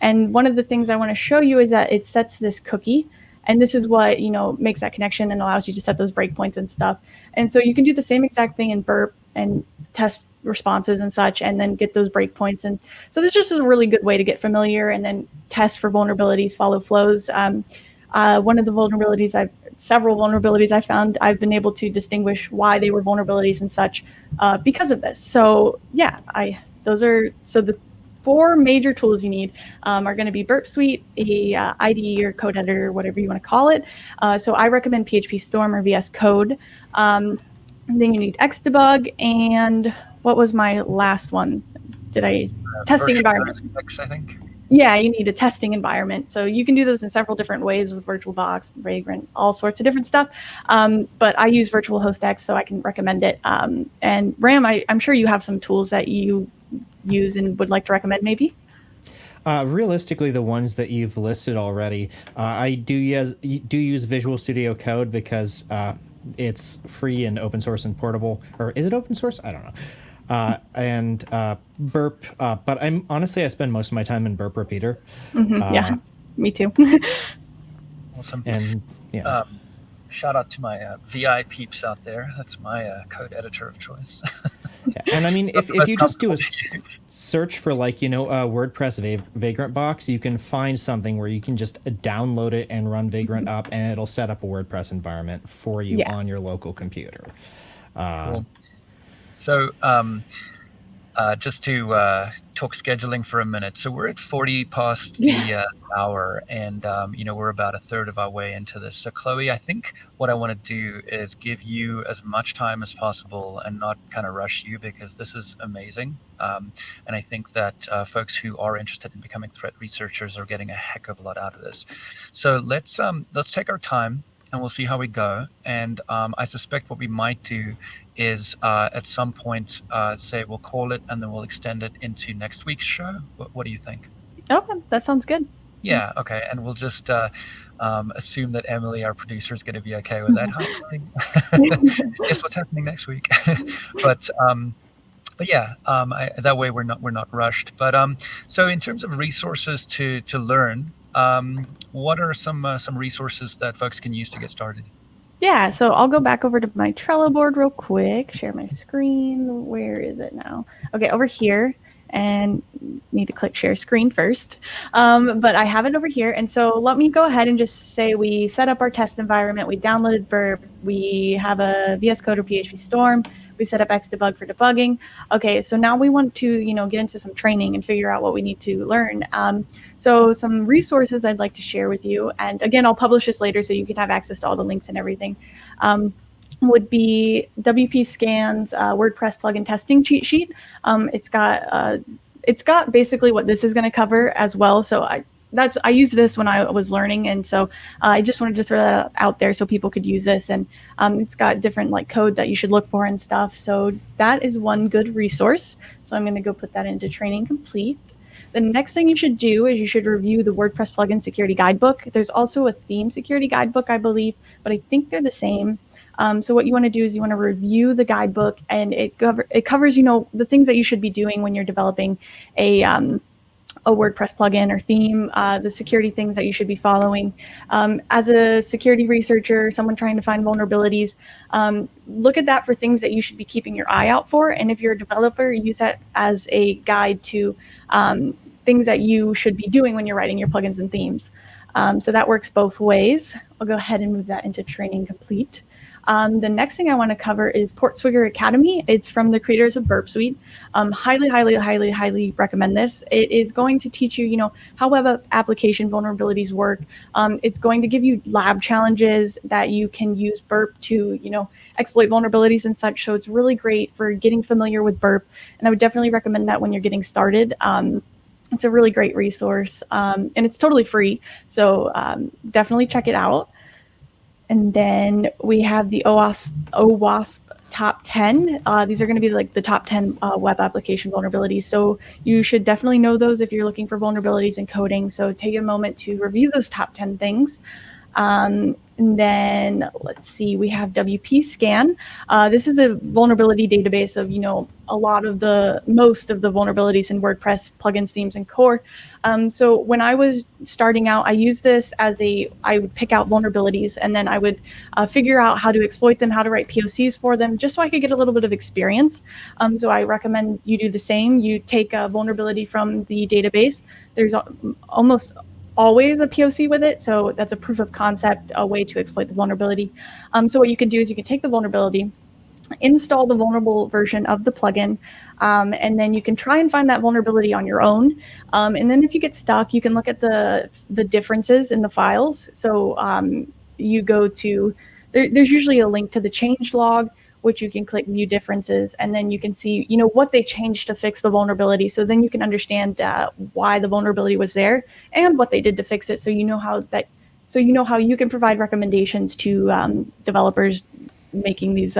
And one of the things I want to show you is that it sets this cookie, and this is what makes that connection and allows you to set those breakpoints and stuff. And so you can do the same exact thing in Burp and test responses and such, and then get those breakpoints. And so this just is a really good way to get familiar and then test for vulnerabilities, follow flows. One of the several vulnerabilities I found, I've been able to distinguish why they were vulnerabilities and such because of this. So yeah, so the 4 major tools you need are going to be Burp Suite, a IDE or code editor, or whatever you want to call it. So I recommend PHP Storm or VS Code. And then you need XDebug, and what was my last one? Testing environment? I think. Yeah, you need a testing environment. So you can do those in several different ways with VirtualBox, Vagrant, all sorts of different stuff. But I use VirtualHostX, so I can recommend it. And Ram, I'm sure you have some tools that you use and would like to recommend, maybe? Realistically, the ones that you've listed already, I do use Visual Studio Code because it's free and open source and portable. Or is it open source? I don't know. And Burp, but I spend most of my time in Burp Repeater. Yeah, me too. Awesome. And yeah. Shout out to my VI peeps out there. That's my code editor of choice. Yeah. And I mean, if you just do a search for WordPress Vagrant box, you can find something where you can just download it and run Vagrant up, and it'll set up a WordPress environment for you on your local computer. Cool. So just to talk scheduling for a minute. So we're at 40 past the hour, and we're about a third of our way into this. So Chloe, I think what I want to do is give you as much time as possible and not kind of rush you, because this is amazing. And I think that folks who are interested in becoming threat researchers are getting a heck of a lot out of this. So let's take our time, and we'll see how we go. And I suspect what we might do is at some point say we'll call it, and then we'll extend it into next week's show. What do you think? Okay, that sounds good. Yeah, okay. And we'll just assume that Emily, our producer, is going to be okay with that. Guess what's happening next week? But yeah, that way we're not rushed. But so in terms of resources to learn, what are some resources that folks can use to get started? Yeah, so I'll go back over to my Trello board real quick, share my screen. Where is it now? Okay, over here, and need to click share screen first. But I have it over here. And so let me go ahead and just say we set up our test environment. We downloaded Burp. We have a VS Code or PHP Storm. We set up XDebug for debugging. Okay, so now we want to, get into some training and figure out what we need to learn. So some resources I'd like to share with you, and again, I'll publish this later so you can have access to all the links and everything, would be WP Scan's WordPress plugin testing cheat sheet. It's got basically what this is going to cover as well. So I used this when I was learning, and so I just wanted to throw that out there so people could use this. And it's got different code that you should look for and stuff. So that is one good resource. So I'm going to go put that into training complete. The next thing you should do is you should review the WordPress plugin security guidebook. There's also a theme security guidebook, I believe, but I think they're the same. So what you want to do is you want to review the guidebook, and it covers the things that you should be doing when you're developing a WordPress plugin or theme, the security things that you should be following. As a security researcher, someone trying to find vulnerabilities, look at that for things that you should be keeping your eye out for. And if you're a developer, use that as a guide to things that you should be doing when you're writing your plugins and themes. So that works both ways. I'll go ahead and move that into training complete. The next thing I want to cover is Portswigger Academy. It's from the creators of Burp Suite. Highly, highly, highly, highly recommend this. It is going to teach you, how web application vulnerabilities work. It's going to give you lab challenges that you can use Burp to, exploit vulnerabilities and such. So it's really great for getting familiar with Burp. And I would definitely recommend that when you're getting started. It's a really great resource, and it's totally free. So definitely check it out. And then we have the OWASP top 10. These are going to be like the top 10 web application vulnerabilities. So you should definitely know those if you're looking for vulnerabilities in coding. So take a moment to review those top 10 things. And then let's see, we have WP Scan. This is a vulnerability database of, most of the vulnerabilities in WordPress plugins, themes, and core. So when I was starting out, I used this I would pick out vulnerabilities and then I would figure out how to exploit them, how to write POCs for them, just so I could get a little bit of experience. So I recommend you do the same. You take a vulnerability from the database. There's almost always a POC with it. So that's a proof of concept, a way to exploit the vulnerability. So what you can do is you can take the vulnerability, install the vulnerable version of the plugin, and then you can try and find that vulnerability on your own. And then if you get stuck, you can look at the differences in the files. So you go to, there's usually a link to the change log, which you can click view differences, and then you can see, what they changed to fix the vulnerability. So then you can understand why the vulnerability was there and what they did to fix it. So you know how you can provide recommendations to developers making these,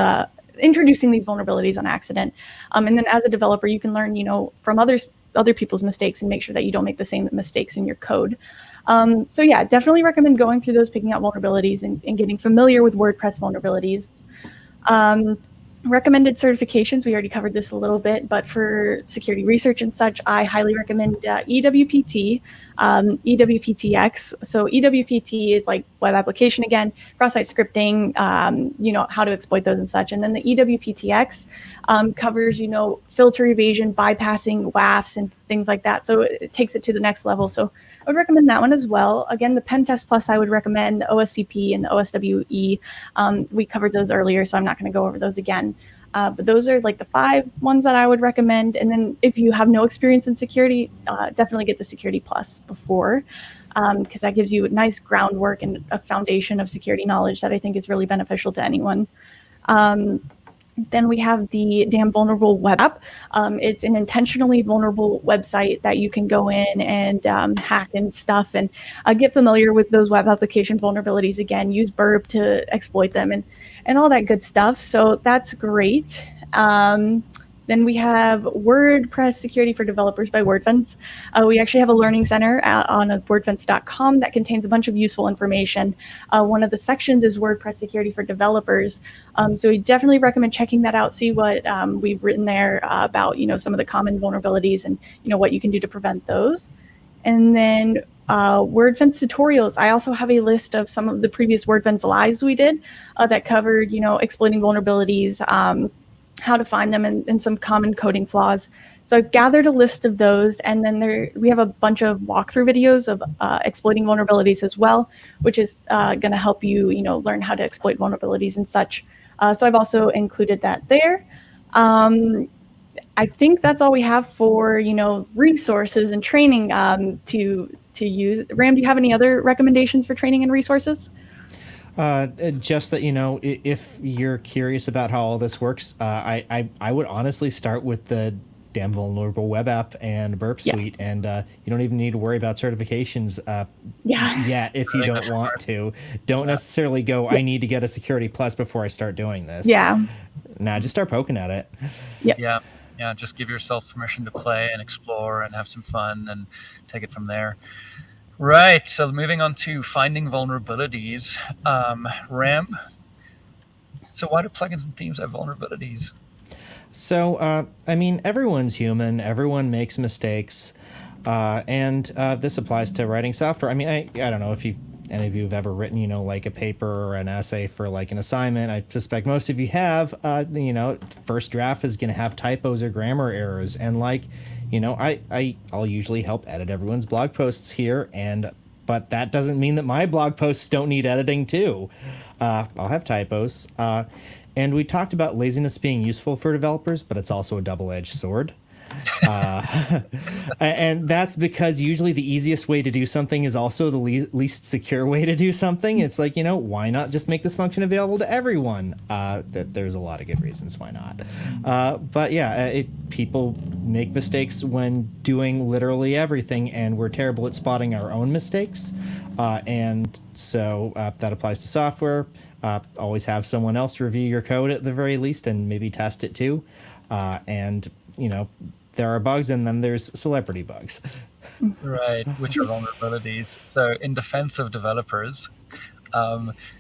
introducing these vulnerabilities on accident. And then as a developer, you can learn, from other people's mistakes and make sure that you don't make the same mistakes in your code. So yeah, definitely recommend going through those, picking out vulnerabilities and getting familiar with WordPress vulnerabilities. Recommended certifications, we already covered this a little bit, but for security research and such, I highly recommend EWPT, EWPTX. So EWPT is like web application again, cross-site scripting, how to exploit those and such. And then the EWPTX covers, filter evasion, bypassing WAFs and things like that. So it takes it to the next level. So I would recommend that one as well. Again, the Pen Test Plus, I would recommend the OSCP and the OSWE. We covered those earlier, so I'm not going to go over those again. But those are like the 5 ones that I would recommend. And then if you have no experience in security, definitely get the Security Plus before, because that gives you a nice groundwork and a foundation of security knowledge that I think is really beneficial to anyone. Then we have the Damn Vulnerable web app. It's an intentionally vulnerable website that you can go in and hack and stuff and get familiar with those web application vulnerabilities again, use Burp to exploit them and all that good stuff. So that's great. Then we have WordPress Security for Developers by Wordfence. We actually have a learning center on wordfence.com that contains a bunch of useful information. One of the sections is WordPress Security for Developers. So we definitely recommend checking that out, see what we've written there about, some of the common vulnerabilities and, what you can do to prevent those. And then Wordfence tutorials. I also have a list of some of the previous Wordfence lives we did that covered, exploiting vulnerabilities, how to find them and some common coding flaws. So I've gathered a list of those, and then we have a bunch of walkthrough videos of exploiting vulnerabilities as well, which is going to help you, learn how to exploit vulnerabilities and such. So I've also included that there. I think that's all we have for, resources and training to use. Ram, do you have any other recommendations for training and resources? Just that, if you're curious about how all this works, I would honestly start with the Damn Vulnerable web app and Burp Suite, and you don't even need to worry about certifications yet if you don't want to. Don't necessarily go, I need to get a Security Plus before I start doing this. Nah, just start poking at it. Yeah, just give yourself permission to play and explore and have some fun and take it from there. Right, so moving on to finding vulnerabilities. Ram, so why do plugins and themes have vulnerabilities? So, everyone's human. Everyone makes mistakes. And this applies to writing software. I don't know if any of you have ever written, like a paper or an essay for like an assignment. I suspect most of you have. First draft is going to have typos or grammar errors. And I'll usually help edit everyone's blog posts here, but that doesn't mean that my blog posts don't need editing too. I'll have typos. And we talked about laziness being useful for developers, but it's also a double-edged sword. And that's because usually the easiest way to do something is also the least secure way to do something. It's like, why not just make this function available to everyone? There's a lot of good reasons why not. But yeah, people make mistakes when doing literally everything, and we're terrible at spotting our own mistakes. And so that applies to software. Always have someone else review your code at the very least and maybe test it too. And there are bugs, and then there's celebrity bugs. Right, which are vulnerabilities. So in defense of developers,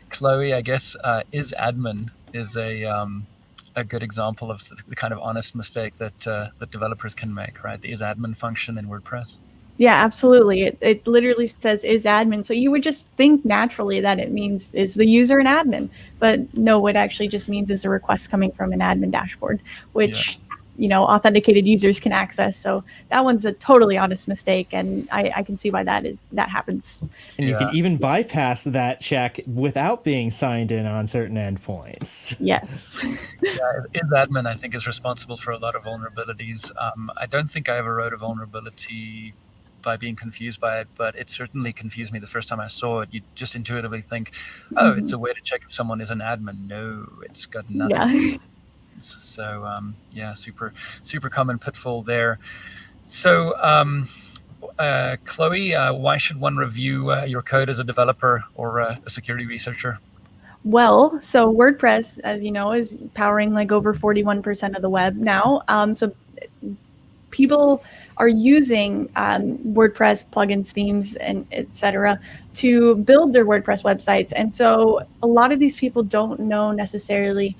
Chloe, I guess, is admin is a good example of the kind of honest mistake that developers can make, right? The is admin function in WordPress. Yeah, absolutely. It literally says is admin. So you would just think naturally that it means is the user an admin, but no, it actually just means is a request coming from an admin dashboard, which authenticated users can access. So that one's a totally honest mistake, and I can see why that happens. And you can even bypass that check without being signed in on certain endpoints. Yes. Yeah, is admin, I think, is responsible for a lot of vulnerabilities. I don't think I ever wrote a vulnerability by being confused by it, but it certainly confused me the first time I saw it. You just intuitively think, oh, it's a way to check if someone is an admin. No, it's got nothing to do with it. So yeah, super common pitfall there. So Chloe, why should one review your code as a developer or a security researcher? Well, so WordPress, as you know, is powering like over 41% of the web now. So people are using WordPress plugins, themes, and etc. to build their WordPress websites. And so a lot of these people don't know necessarily.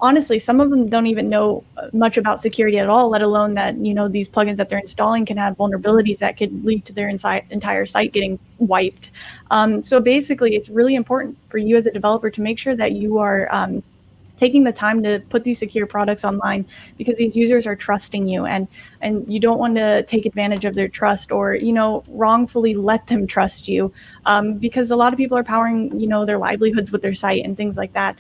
Honestly, some of them don't even know much about security at all, let alone that these plugins that they're installing can have vulnerabilities that could lead to their entire site getting wiped. So basically, it's really important for you as a developer to make sure that you are taking the time to put these secure products online, because these users are trusting you, and you don't want to take advantage of their trust or wrongfully let them trust you, because a lot of people are powering their livelihoods with their site and things like that.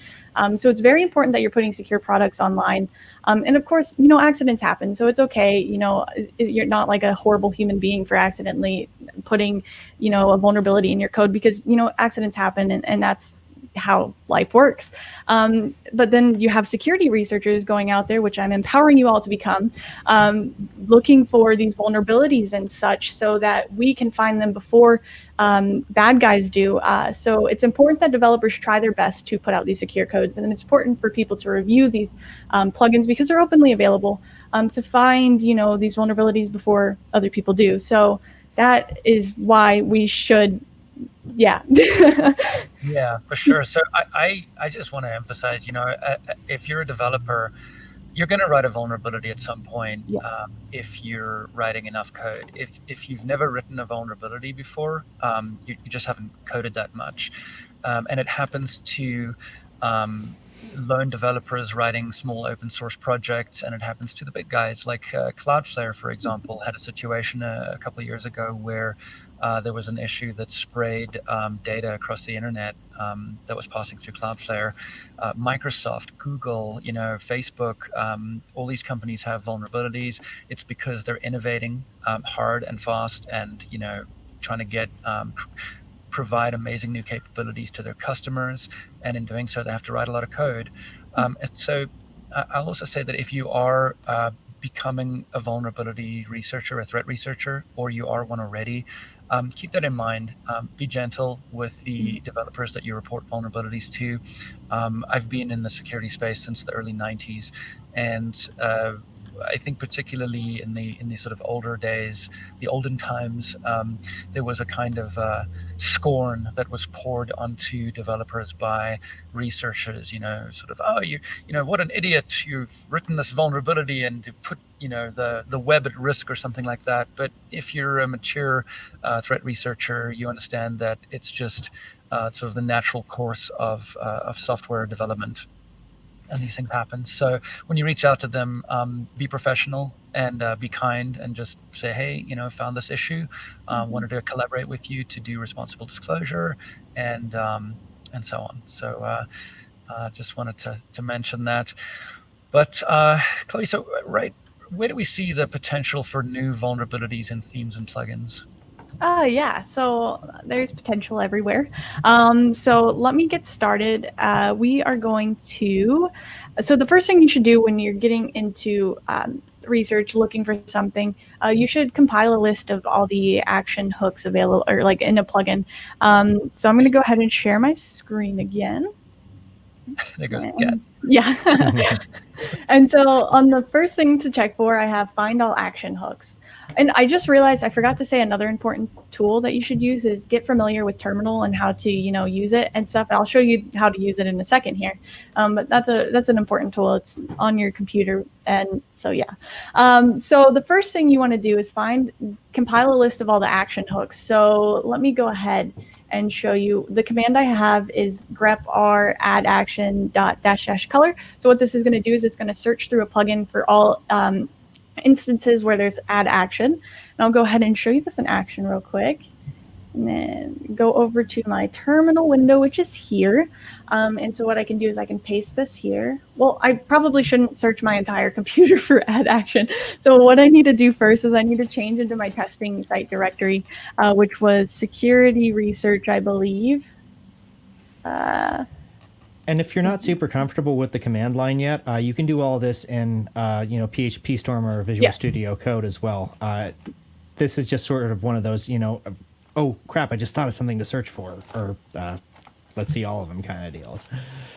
So it's very important that you're putting secure products online. And of course, accidents happen, so it's okay. You're not like a horrible human being for accidentally putting a vulnerability in your code, because accidents happen, and that's how life works. But then you have security researchers going out there, which I'm empowering you all to become, looking for these vulnerabilities and such, so that we can find them before bad guys do. So it's important that developers try their best to put out these secure codes, and it's important for people to review these plugins, because they're openly available, to find these vulnerabilities before other people do. So that is why we should. Yeah. Yeah, for sure. So I just want to emphasize, if you're a developer, you're going to write a vulnerability at some point. Yeah. If you're writing enough code. If you've never written a vulnerability before, you just haven't coded that much. And it happens to lone developers writing small open source projects, and it happens to the big guys like Cloudflare, for example, had a situation a couple of years ago where there was an issue that sprayed data across the internet that was passing through Cloudflare. Microsoft, Google, Facebook, all these companies have vulnerabilities. It's because they're innovating hard and fast, and trying to provide amazing new capabilities to their customers, and in doing so they have to write a lot of code. And so I'll also say that if you are becoming a vulnerability researcher, a threat researcher, or you are one already, keep that in mind. Be gentle with the developers that you report vulnerabilities to. I've been in the security space since the early 90s, and I think particularly in the sort of older days, the olden times, there was a kind of scorn that was poured onto developers by researchers. Sort of, oh, what an idiot! You've written this vulnerability and you put the web at risk or something like that. But if you're a mature threat researcher, you understand that it's just sort of the natural course of software development. And these things happen. So when you reach out to them, be professional and be kind, and just say, hey, found this issue, wanted to collaborate with you to do responsible disclosure, and and so on. So just wanted to mention that. But Chloe, so where do we see the potential for new vulnerabilities in themes and plugins? Yeah, so there's potential everywhere. So let me get started. We are going to, so the first thing you should do when you're getting into research, looking for something, you should compile a list of all the action hooks available, or like in a plugin. So I'm going to go ahead and share my screen again. There goes the cat. Yeah. And so on the first thing to check for, I have find all action hooks. And I just realized I forgot to say another important tool that you should use is get familiar with terminal and how to, use it and stuff. I'll show you how to use it in a second here. But that's an important tool. It's on your computer. And so, yeah. So the first thing you want to do is compile a list of all the action hooks. So let me go ahead and show you. The command I have is grep-r add action -- color. So what this is going to do is it's going to search through a plugin for all instances where there's add action. And I'll go ahead and show you this in action real quick. And then go over to my terminal window, which is here. And so what I can do is I can paste this here. Well, I probably shouldn't search my entire computer for add action. So what I need to do first is I need to change into my testing site directory, which was security research, I believe. And if you're not super comfortable with the command line yet, you can do all this in PHP Storm or Visual Studio Code as well. This is just sort of one of those, oh crap, I just thought of something to search for, or let's see all of them kind of deals.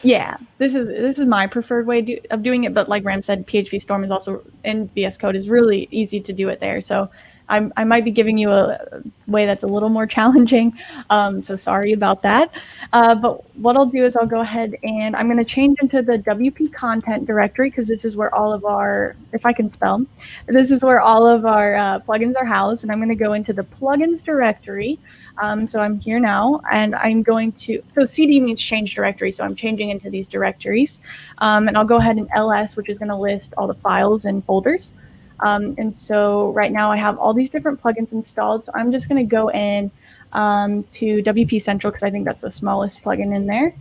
Yeah, this is my preferred way of doing it. But like Ram said, PHP Storm is also in VS Code is really easy to do it there. So I might be giving you a way that's a little more challenging. So sorry about that. But what I'll do is I'll go ahead and I'm going to change into the WP content directory, because this is where all of our, if I can spell, this is where all of our plugins are housed. And I'm going to go into the plugins directory. So I'm here now, and I'm going to, so CD means change directory. So I'm changing into these directories. And I'll go ahead and LS, which is going to list all the files and folders. And so right now I have all these different plugins installed. So I'm just going to go in to WP Central, because I think that's the smallest plugin in there.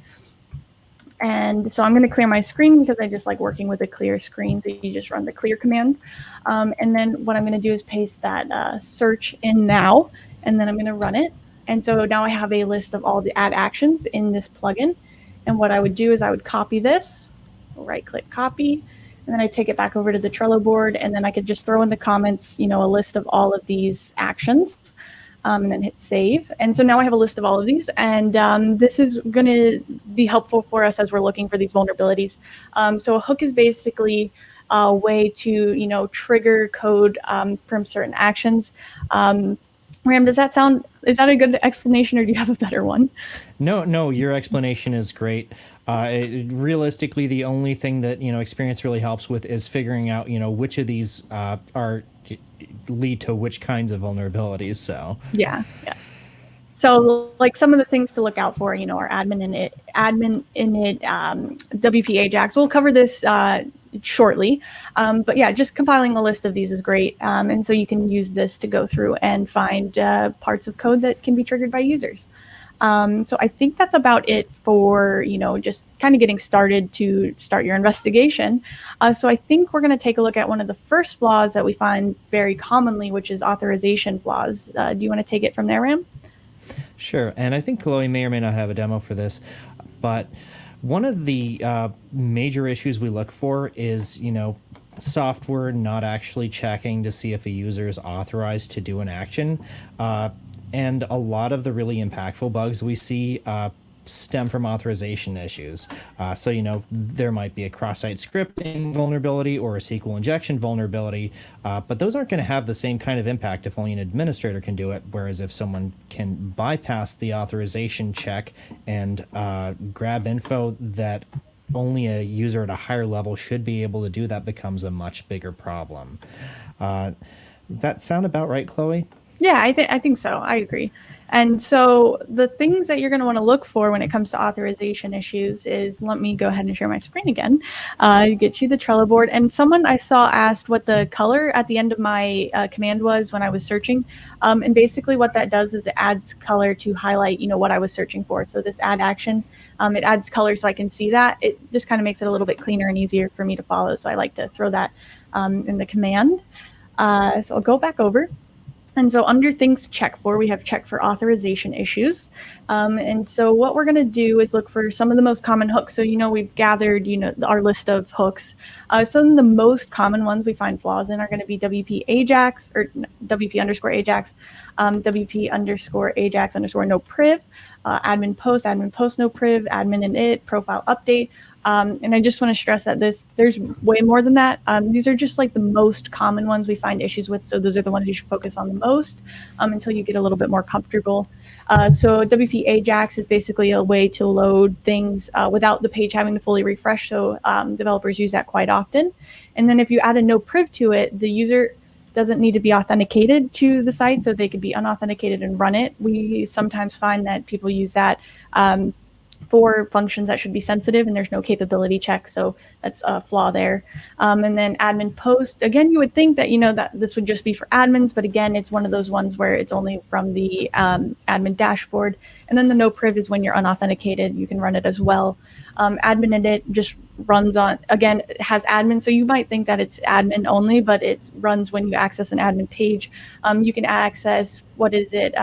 And so I'm going to clear my screen because I just like working with a clear screen. So you just run the clear command. And then what I'm going to do is paste that search in now, and then I'm going to run it. And so now I have a list of all the add actions in this plugin. And what I would do is I would copy this, right click copy, and then I take it back over to the Trello board, and then I could just throw in the comments, a list of all of these actions, and then hit save. And so now I have a list of all of these, and this is going to be helpful for us as we're looking for these vulnerabilities. So a hook is basically a way to, trigger code from certain actions. Ram, is that a good explanation, or do you have a better one? No, your explanation is great. Realistically, the only thing that, experience really helps with is figuring out, which of these lead to which kinds of vulnerabilities. So yeah. So like some of the things to look out for, are admin init, WP Ajax. We'll cover this shortly. But yeah, just compiling a list of these is great. And so you can use this to go through and find parts of code that can be triggered by users. So I think that's about it for, just kind of getting started to start your investigation. So I think we're going to take a look at one of the first flaws that we find very commonly, which is authorization flaws. Do you want to take it from there, Ram? Sure. And I think Chloe may or may not have a demo for this, but one of the major issues we look for is, software not actually checking to see if a user is authorized to do an action. And a lot of the really impactful bugs we see stem from authorization issues. So, there might be a cross-site scripting vulnerability or a SQL injection vulnerability, but those aren't going to have the same kind of impact if only an administrator can do it, whereas if someone can bypass the authorization check and grab info that only a user at a higher level should be able to do, that becomes a much bigger problem. That sound about right, Chloe? Yeah, I think so. I agree. And so the things that you're going to want to look for when it comes to authorization issues is, let me go ahead and share my screen again, get you the Trello board. And someone I saw asked what the color at the end of my command was when I was searching. And basically what that does is it adds color to highlight, what I was searching for. So this add action, it adds color so I can see that. It just kind of makes it a little bit cleaner and easier for me to follow. So I like to throw that in the command. So I'll go back over. And so under things to check for, we have check for authorization issues. And so what we're going to do is look for some of the most common hooks. So, we've gathered, our list of hooks. Some of the most common ones we find flaws in are going to be WP Ajax or WP underscore Ajax, WP underscore Ajax underscore no priv, admin post no priv, admin init, profile update. And I just want to stress that there's way more than that. These are just like the most common ones we find issues with. So those are the ones you should focus on the most until you get a little bit more comfortable. So WP Ajax is basically a way to load things without the page having to fully refresh. So developers use that quite often. And then if you add a no priv to it, the user doesn't need to be authenticated to the site, so they could be unauthenticated and run it. We sometimes find that people use that for functions that should be sensitive, and there's no capability check, so that's a flaw there. And then admin post, again, you would think that that this would just be for admins, but again, it's one of those ones where it's only from the admin dashboard. And then the no priv is when you're unauthenticated, you can run it as well. Admin init just runs on, again, it has admin, so you might think that it's admin only, but it runs when you access an admin page. You can access, what is it,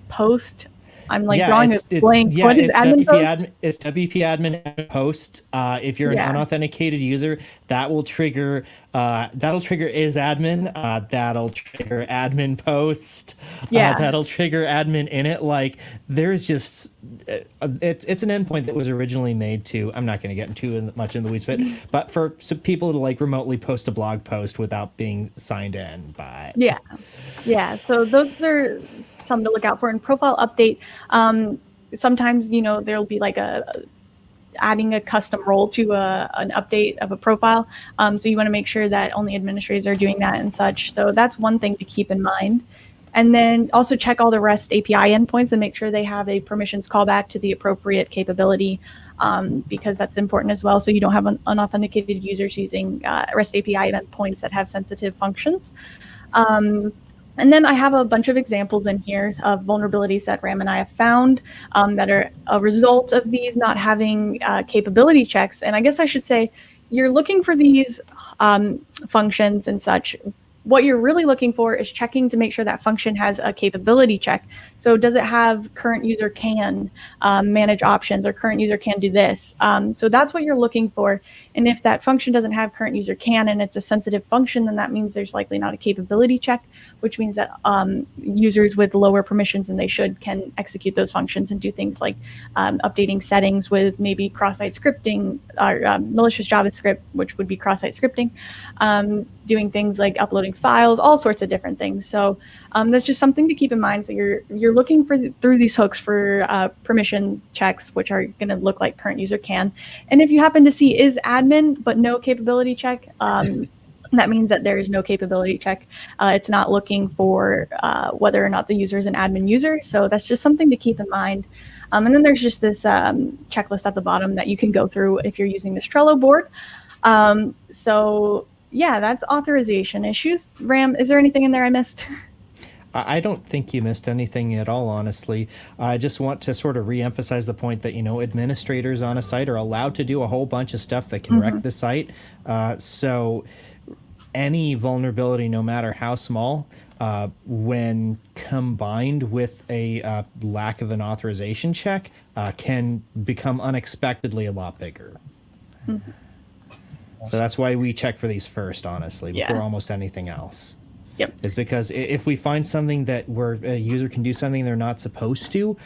post. I'm drawing a blank. What is admin post? It's WP admin post. If you're an unauthenticated user, that will trigger is admin. That'll trigger admin post. That'll trigger admin init. There's just it's an endpoint that was originally made to. I'm not going to get too much in the weeds, but for some people to remotely post a blog post without being signed in by. Yeah. So those are some to look out for. In profile update, sometimes there'll be adding a custom role to an update of a profile. So you want to make sure that only administrators are doing that and such. So that's one thing to keep in mind. And then also check all the REST API endpoints and make sure they have a permissions callback to the appropriate capability, because that's important as well. So you don't have unauthenticated users using REST API endpoints that have sensitive functions. And then I have a bunch of examples in here of vulnerabilities that Ram and I have found that are a result of these not having capability checks. And I guess I should say, you're looking for these functions and such. What you're really looking for is checking to make sure that function has a capability check. So does it have current user can manage options, or current user can do this? So that's what you're looking for. And if that function doesn't have current user can and it's a sensitive function, then that means there's likely not a capability check, which means that users with lower permissions than they should can execute those functions and do things like updating settings with maybe cross-site scripting or malicious JavaScript, which would be cross-site scripting, doing things like uploading files, all sorts of different things. So that's just something to keep in mind. So you're looking through these hooks for permission checks, which are going to look like current user can. And if you happen to see is admin but no capability check, that means that there is no capability check. It's not looking for whether or not the user is an admin user. So that's just something to keep in mind. And then there's just this checklist at the bottom that you can go through if you're using this Trello board. So yeah, that's authorization issues. Ram, is there anything in there I missed? I don't think you missed anything at all, honestly. I just want to sort of reemphasize the point that, administrators on a site are allowed to do a whole bunch of stuff that can wreck the site. So any vulnerability, no matter how small, when combined with a lack of an authorization check, can become unexpectedly a lot bigger. So that's why we check for these first, honestly, before almost anything else. Yep. Is because if we find something that where a user can do something they're not supposed to,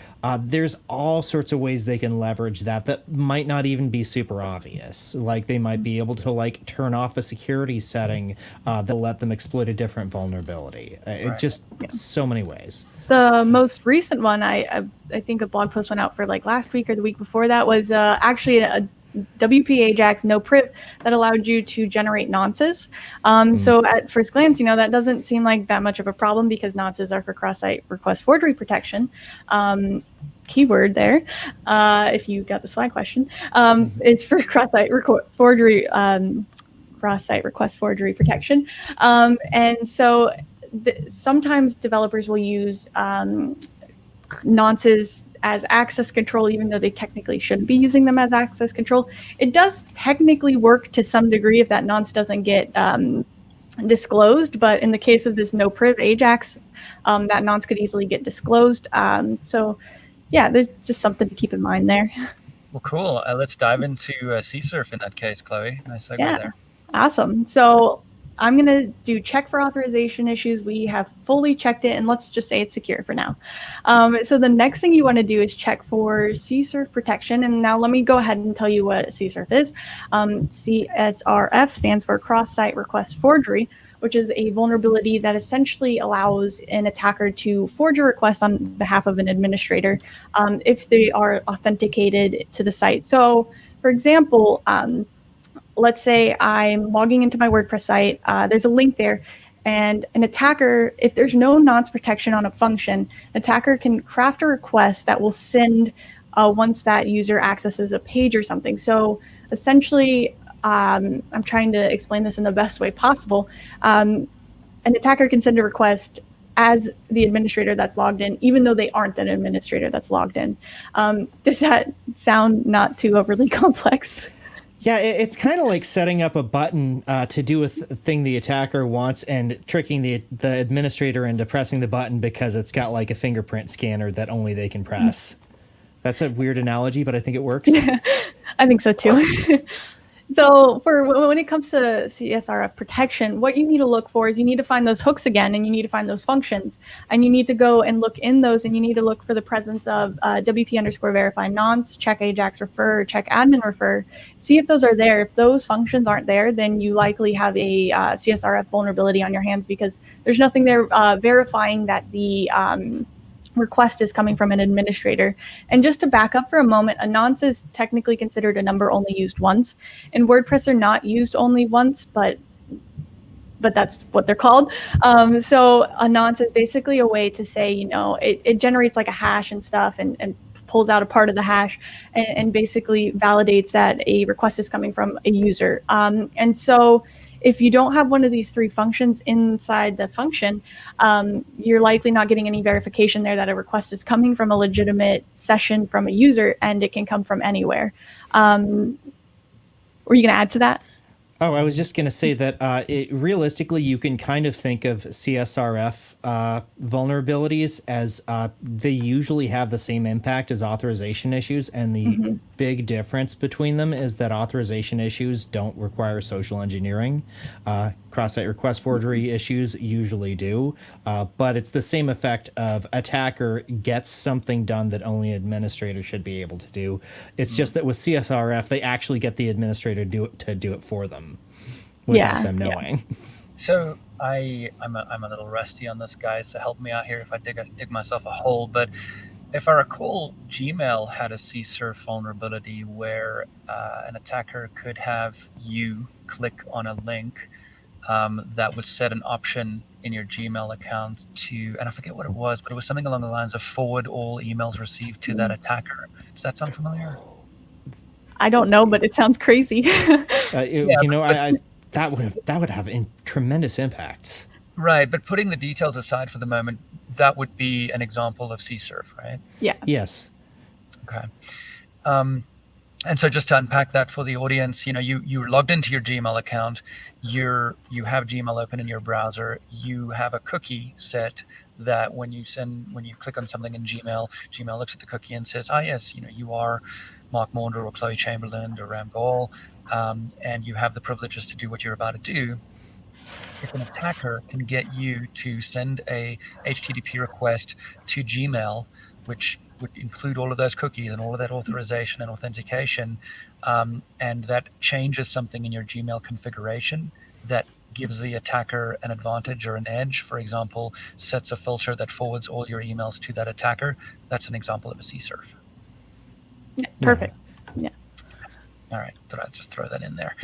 there's all sorts of ways they can leverage that might not even be super obvious. Like they might be able to turn off a security setting that'll let them exploit a different vulnerability. It just so many ways. The most recent one, I think a blog post went out for last week or the week before that, was actually WP Ajax, no priv, that allowed you to generate nonces. So at first glance, that doesn't seem like that much of a problem because nonces are for cross-site request forgery protection. Keyword there, if you got the swag question, is for cross-site forgery, cross-site request forgery protection. And so sometimes developers will use nonces as access control, even though they technically shouldn't be using them as access control. It does technically work to some degree if that nonce doesn't get disclosed, but in the case of this no priv Ajax, that nonce could easily get disclosed. So yeah, there's just something to keep in mind there. Well, cool. Let's dive into CSRF in that case, Chloe. Nice segue there. Awesome. So I'm going to do check for authorization issues. We have fully checked it, and let's just say it's secure for now. So the next thing you want to do is check for CSRF protection. And now let me go ahead and tell you what CSRF is. CSRF stands for cross-site request forgery, which is a vulnerability that essentially allows an attacker to forge a request on behalf of an administrator if they are authenticated to the site. So, for example, let's say I'm logging into my WordPress site. There's a link there, and an attacker, if there's no nonce protection on a function, an attacker can craft a request that will send once that user accesses a page or something. So essentially, I'm trying to explain this in the best way possible. An attacker can send a request as the administrator that's logged in, even though they aren't the administrator that's logged in. Does that sound not too overly complex? Yeah, it's kind of like setting up a button to do a thing the attacker wants and tricking the administrator into pressing the button because it's got like a fingerprint scanner that only they can press. That's a weird analogy, but I think it works. I think so too. So when it comes to CSRF protection, what you need to look for is you need to find those hooks again, and you need to find those functions, and you need to go and look in those, and you need to look for the presence of WP_verify nonce, check Ajax refer, check admin refer, see if those are there. If those functions aren't there, then you likely have a CSRF vulnerability on your hands because there's nothing there verifying that the request is coming from an administrator. And just to back up for a moment, a nonce is technically considered a number only used once. In WordPress, are not used only once, but that's what they're called. So a nonce is basically a way to say, it generates like a hash and stuff and pulls out a part of the hash and basically validates that a request is coming from a user. And so if you don't have one of these three functions inside the function, you're likely not getting any verification there that a request is coming from a legitimate session from a user, and it can come from anywhere. Were you going to add to that? Oh, I was just going to say that realistically, you can kind of think of CSRF vulnerabilities as they usually have the same impact as authorization issues. And the big difference between them is that authorization issues don't require social engineering. Cross-site request forgery issues usually do. But it's the same effect of attacker gets something done that only administrator should be able to do. It's just that with CSRF, they actually get the administrator to do it for them without them knowing. Yeah. So I'm a little rusty on this, guys, so help me out here if I dig myself a hole. But if I recall, Gmail had a CSRF vulnerability where an attacker could have you click on a link that would set an option in your Gmail account to, and I forget what it was, but it was something along the lines of forward all emails received to that attacker. Does that sound familiar? I don't know, but it sounds crazy. That would have tremendous impacts. Right, but putting the details aside for the moment, that would be an example of CSRF, right? Yeah. Yes. Okay. And so just to unpack that for the audience, you're logged into your Gmail account, you have Gmail open in your browser, you have a cookie set that when you click on something in Gmail looks at the cookie and says, yes, you are Mark Maunder or Chloe Chamberland or Ram Gaul, and you have the privileges to do what you're about to do. If an attacker can get you to send a HTTP request to Gmail, which would include all of those cookies and all of that authorization and authentication, and that changes something in your Gmail configuration that gives the attacker an advantage or an edge, for example, sets a filter that forwards all your emails to that attacker, that's an example of a CSRF. Yeah, perfect. Yeah. All right, thought I'd just throw that in there.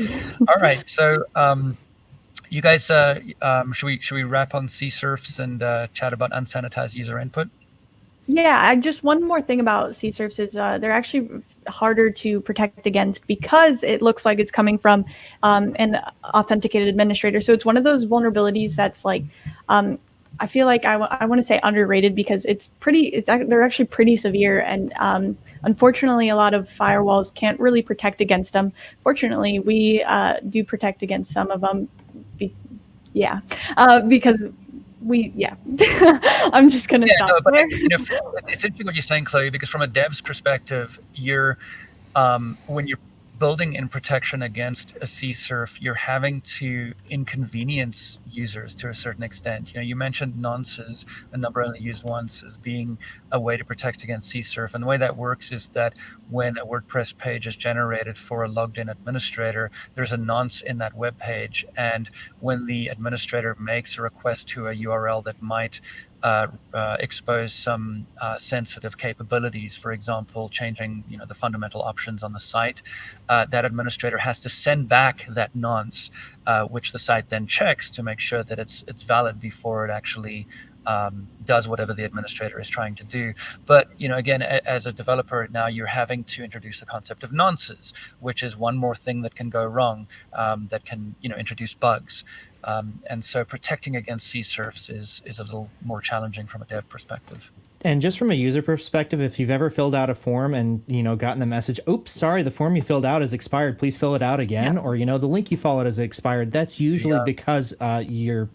All right, so you guys, should we wrap on CSRFs and chat about unsanitized user input? Yeah, just one more thing about CSRFs is they're actually harder to protect against because it looks like it's coming from an authenticated administrator. So it's one of those vulnerabilities that's like, I feel like I want to say underrated because they're actually pretty severe. And unfortunately, a lot of firewalls can't really protect against them. Fortunately, we do protect against some of them. Because I'm just gonna stop no, but there. it's interesting what you're saying, Chloe, because from a dev's perspective, you're when you're building in protection against a CSRF, you're having to inconvenience users to a certain extent. You mentioned nonces, a number only used once, as being a way to protect against CSRF. And the way that works is that when a WordPress page is generated for a logged in administrator, there's a nonce in that web page. And when the administrator makes a request to a URL that might expose some sensitive capabilities, for example, changing the fundamental options on the site, that administrator has to send back that nonce, which the site then checks to make sure that it's valid before it actually does whatever the administrator is trying to do. But again, as a developer now, you're having to introduce the concept of nonces, which is one more thing that can go wrong, that can introduce bugs. And so protecting against CSRFs is a little more challenging from a dev perspective. And just from a user perspective, if you've ever filled out a form and gotten the message, "Oops, sorry, the form you filled out is expired. Please fill it out again," Yeah. or the link you followed is expired, that's usually because you're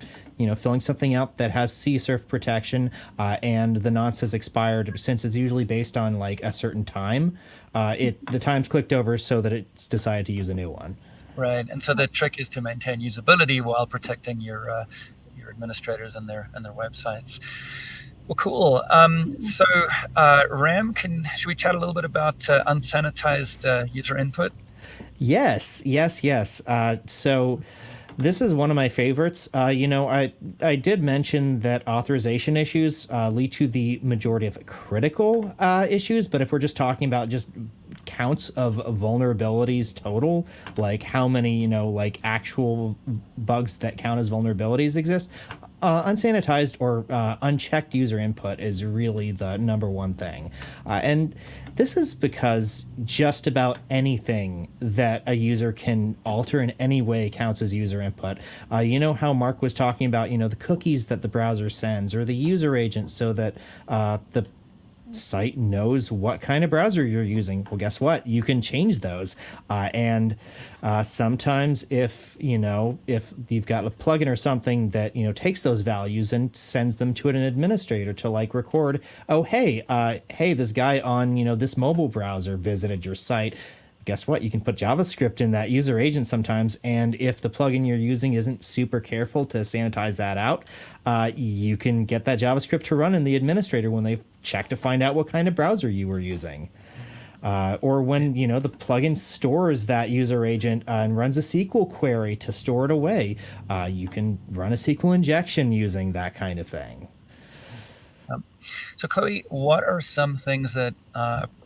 filling something out that has CSRF protection, and the nonce is expired. Since it's usually based on like a certain time, the time's clicked over so that it's decided to use a new one. Right, and so the trick is to maintain usability while protecting your administrators and their websites. Well, cool. So, Ram, should we chat a little bit about unsanitized user input? Yes. So this is one of my favorites. I did mention that authorization issues lead to the majority of critical issues, but if we're just talking about just counts of vulnerabilities total, like how many like actual bugs that count as vulnerabilities exist, unsanitized or unchecked user input is really the number one thing. And this is because just about anything that a user can alter in any way counts as user input. How Mark was talking about, the cookies that the browser sends, or the user agent, so that the site knows what kind of browser you're using. Well, guess what? You can change those. And sometimes if you've got a plugin or something that, takes those values and sends them to an administrator to like record, oh, hey, this guy on, this mobile browser visited your site. Guess what? You can put JavaScript in that user agent sometimes, and if the plugin you're using isn't super careful to sanitize that out, you can get that JavaScript to run in the administrator when they check to find out what kind of browser you were using. Or when the plugin stores that user agent and runs a SQL query to store it away, you can run a SQL injection using that kind of thing. So, Chloe, what are some things that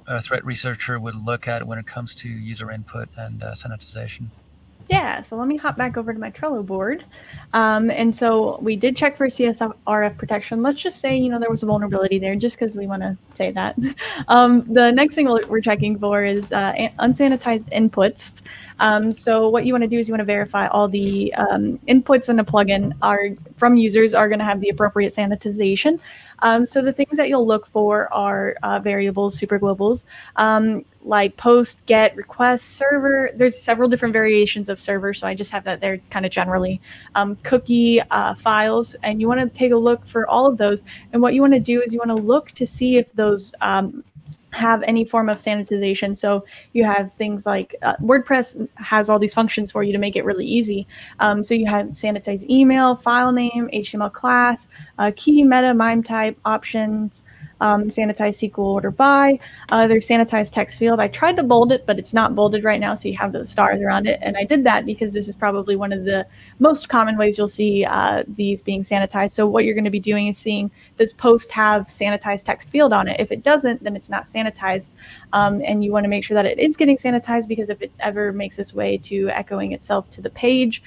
a threat researcher would look at when it comes to user input and sanitization? Yeah, so let me hop back over to my Trello board. And so we did check for CSRF protection. Let's just say, there was a vulnerability there, just because we want to say that. The next thing we're checking for is unsanitized inputs. So what you want to do is you want to verify all the inputs in a plugin from users are going to have the appropriate sanitization. So the things that you'll look for are variables, superglobals, like post, get, request, server. There's several different variations of server, so I just have that there kind of generally. Cookie, files, and you want to take a look for all of those. And what you want to do is you want to look to see if those have any form of sanitization. So you have things like WordPress has all these functions for you to make it really easy. So you have sanitize email, file name, HTML class, key, meta, MIME type, options, sanitized SQL order by. There's sanitized text field. I tried to bold it, but it's not bolded right now, so you have those stars around it. And I did that because this is probably one of the most common ways you'll see these being sanitized. So what you're going to be doing is seeing, does post have sanitized text field on it? If it doesn't, then it's not sanitized. And you want to make sure that it is getting sanitized, because if it ever makes its way to echoing itself to the page,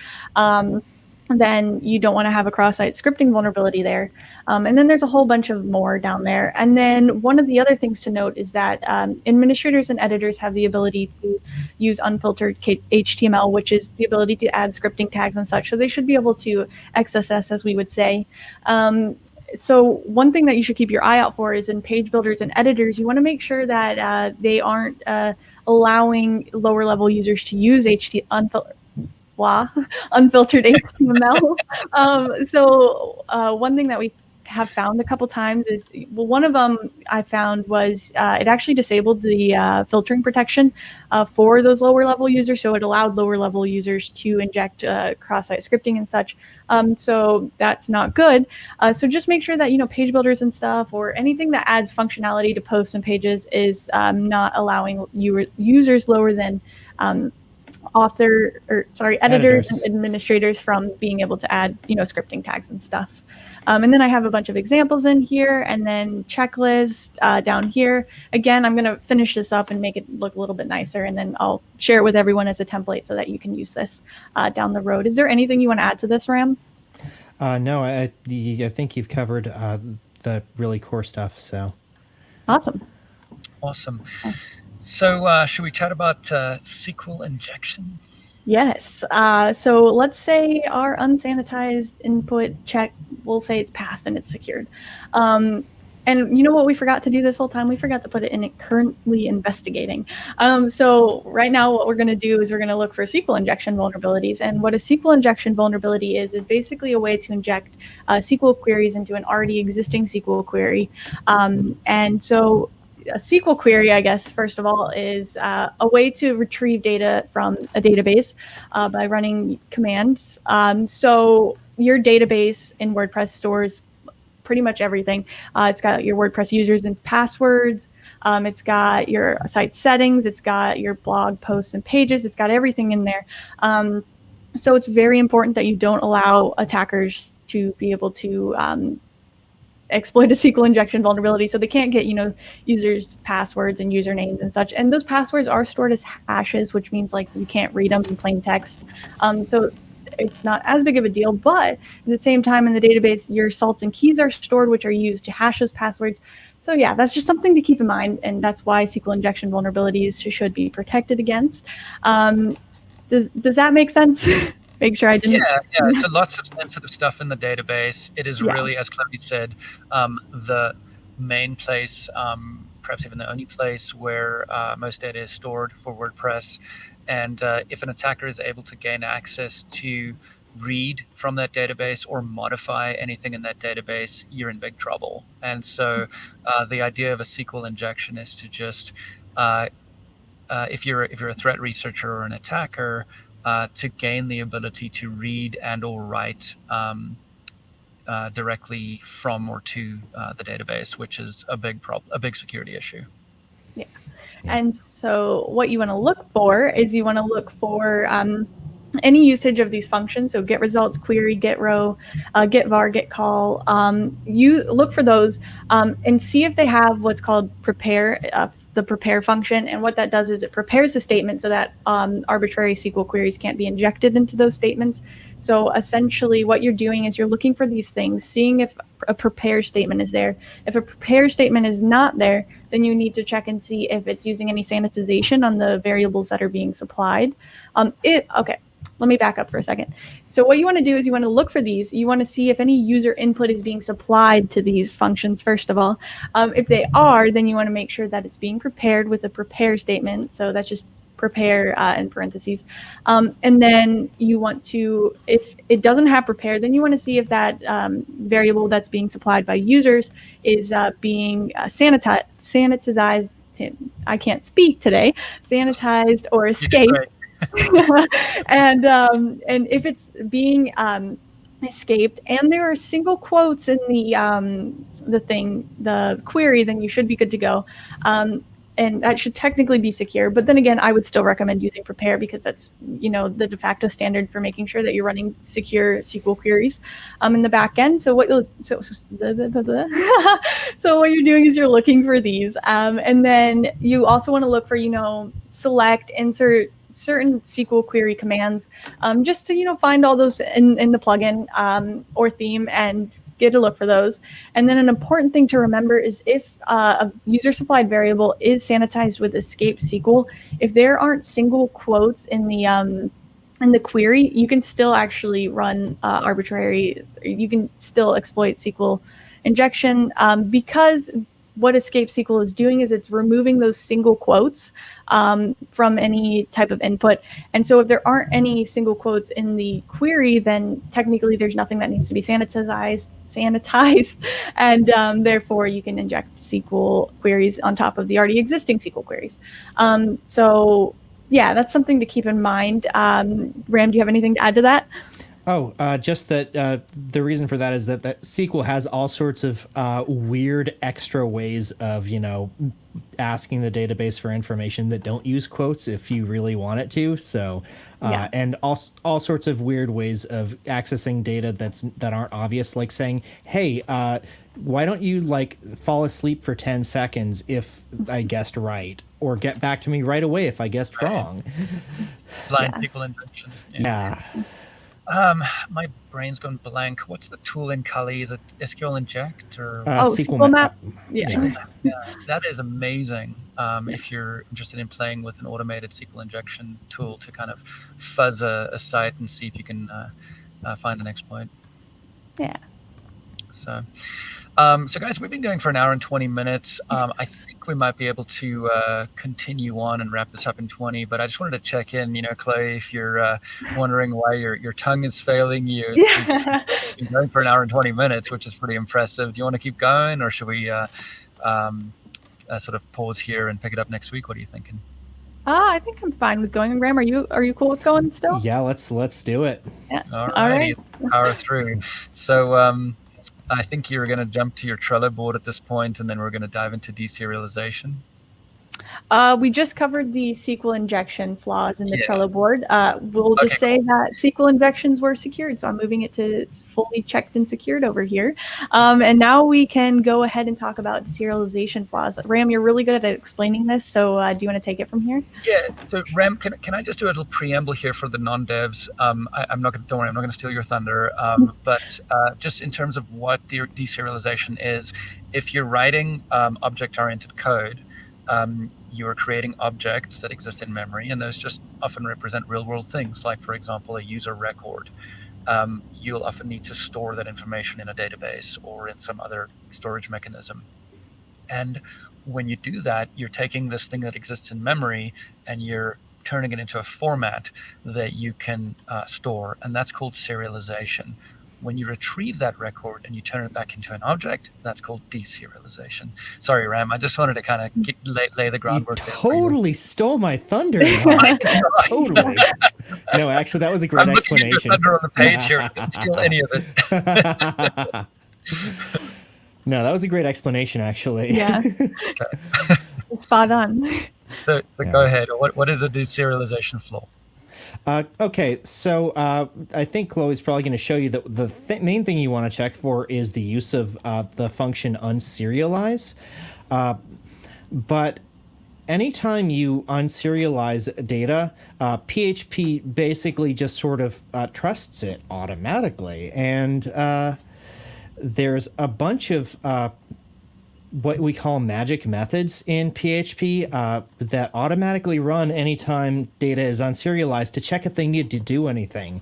then you don't want to have a cross-site scripting vulnerability there. And then there's a whole bunch of more down there. And then one of the other things to note is that administrators and editors have the ability to use unfiltered HTML, which is the ability to add scripting tags and such. So they should be able to XSS, as we would say. So one thing that you should keep your eye out for is in page builders and editors, you want to make sure that they aren't allowing lower level users to use unfiltered HTML. So one thing that we have found a couple times is, well, one of them I found was it actually disabled the filtering protection for those lower level users. So it allowed lower level users to inject cross-site scripting and such. So that's not good. So just make sure that, page builders and stuff, or anything that adds functionality to posts and pages, is not allowing users lower than editors and administrators from being able to add, scripting tags and stuff. And then I have a bunch of examples in here, and then checklist down here. Again, I'm going to finish this up and make it look a little bit nicer, and then I'll share it with everyone as a template so that you can use this down the road. Is there anything you want to add to this, Ram? No, I think you've covered the really core stuff. So awesome. So should we chat about SQL injection? Yes. So let's say our unsanitized input check, we'll say it's passed and it's secured. And you know what we forgot to do this whole time? We forgot to put it in it currently investigating. So right now what we're going to do is we're going to look for SQL injection vulnerabilities. And what a SQL injection vulnerability is basically a way to inject SQL queries into an already existing SQL query. And so a SQL query, I guess, first of all, is a way to retrieve data from a database by running commands. So your database in WordPress stores pretty much everything. It's got your WordPress users and passwords. It's got your site settings. It's got your blog posts and pages. It's got everything in there. So it's very important that you don't allow attackers to be able to exploit a SQL injection vulnerability. So they can't get, users' passwords and usernames and such. And those passwords are stored as hashes, which means like you can't read them in plain text. So it's not as big of a deal, but at the same time in the database, your salts and keys are stored, which are used to hash those passwords. So yeah, that's just something to keep in mind. And that's why SQL injection vulnerabilities should be protected against. Does that make sense? Make sure I didn't. Yeah. So lots of sensitive stuff in the database. It is really, as Chloe said, the main place, perhaps even the only place where most data is stored for WordPress. And if an attacker is able to gain access to read from that database or modify anything in that database, you're in big trouble. And so the idea of a SQL injection is to just, if you're a threat researcher or an attacker, to gain the ability to read and or write directly from or to the database, which is a big security issue. Yeah. And so what you want to look for is you want to look for any usage of these functions. So get results, query, get row, get var, get call. You look for those and see if they have what's called prepare, the prepare function. And what that does is it prepares a statement so that arbitrary SQL queries can't be injected into those statements. So essentially what you're doing is you're looking for these things, seeing if a prepare statement is there. If a prepare statement is not there, then you need to check and see if it's using any sanitization on the variables that are being supplied. Okay, let me back up for a second. So what you want to do is you want to look for these. You want to see if any user input is being supplied to these functions, first of all. If they are, then you want to make sure that it's being prepared with a prepare statement. So that's just prepare in parentheses. And then you want to, if it doesn't have prepare, then you want to see if that variable that's being supplied by users is being sanitized. I can't speak today. Sanitized or escaped. And if it's being escaped, and there are single quotes in the query, then you should be good to go. And that should technically be secure. But then again, I would still recommend using Prepare, because that's, the de facto standard for making sure that you're running secure SQL queries in the back end. So what so what you're doing is you're looking for these, and then you also want to look for, select, insert certain SQL query commands, just to find all those in the plugin or theme, and get a look for those. And then an important thing to remember is if a user supplied variable is sanitized with escape SQL, if there aren't single quotes in the query, you can still actually run you can still exploit SQL injection, because what escape SQL is doing is it's removing those single quotes from any type of input. And so if there aren't any single quotes in the query, then technically there's nothing that needs to be sanitized, and therefore you can inject SQL queries on top of the already existing SQL queries. So yeah, that's something to keep in mind. Ram, do you have anything to add to that? Oh, just that the reason for that is that SQL has all sorts of weird extra ways of, asking the database for information that don't use quotes if you really want it to. So, and all sorts of weird ways of accessing data that aren't obvious, like saying, hey, why don't you fall asleep for 10 seconds if I guessed right, or get back to me right away if I guessed wrong. Blind SQL injection. Yeah. My brain's gone blank. What's the tool in Kali? Is it SQL Inject or SQL Map? Yeah, that is amazing. If you're interested in playing with an automated SQL injection tool to kind of fuzz a site and see if you can find an exploit. Yeah. So guys, we've been going for an hour and 20 minutes. I think we might be able to continue on and wrap this up in 20, but I just wanted to check in, Chloe, if you're wondering why your tongue is failing you. You've been going for an hour and 20 minutes, which is pretty impressive. Do you want to keep going, or should we sort of pause here and pick it up next week? What are you thinking? I think I'm fine with going. Graham, are you cool with going still? Yeah, let's do it. Yeah. All right. Power through. So I think you're going to jump to your Trello board at this point, and then we're going to dive into deserialization. We just covered the SQL injection flaws in the Trello board. We'll just say that SQL injections were secured, so I'm moving it to fully checked and secured over here. And now we can go ahead and talk about deserialization flaws. Ram, you're really good at explaining this, so do you want to take it from here? Yeah. So Ram, can I just do a little preamble here for the non-devs? I'm not going to, don't worry, I'm not going to steal your thunder. But just in terms of what deserialization is, if you're writing object-oriented code, you're creating objects that exist in memory, and those just often represent real-world things, like, for example, a user record. You'll often need to store that information in a database or in some other storage mechanism. And when you do that, you're taking this thing that exists in memory and you're turning it into a format that you can store, and that's called serialization. When you retrieve that record and you turn it back into an object, that's called deserialization. Sorry, Ram, I just wanted to kind of lay the groundwork. You totally stole my thunder. Totally. No, actually, that was a great explanation. I'm looking at the thunder on the page here. I didn't steal any of it. No, that was a great explanation, actually. Yeah. Spot on. So go ahead. What is a deserialization flaw? Okay, so I think Chloe's probably going to show you that the main thing you want to check for is the use of the function unserialize. But anytime you unserialize data, PHP basically just sort of trusts it automatically. And there's a bunch of what we call magic methods in PHP that automatically run anytime data is unserialized to check if they need to do anything.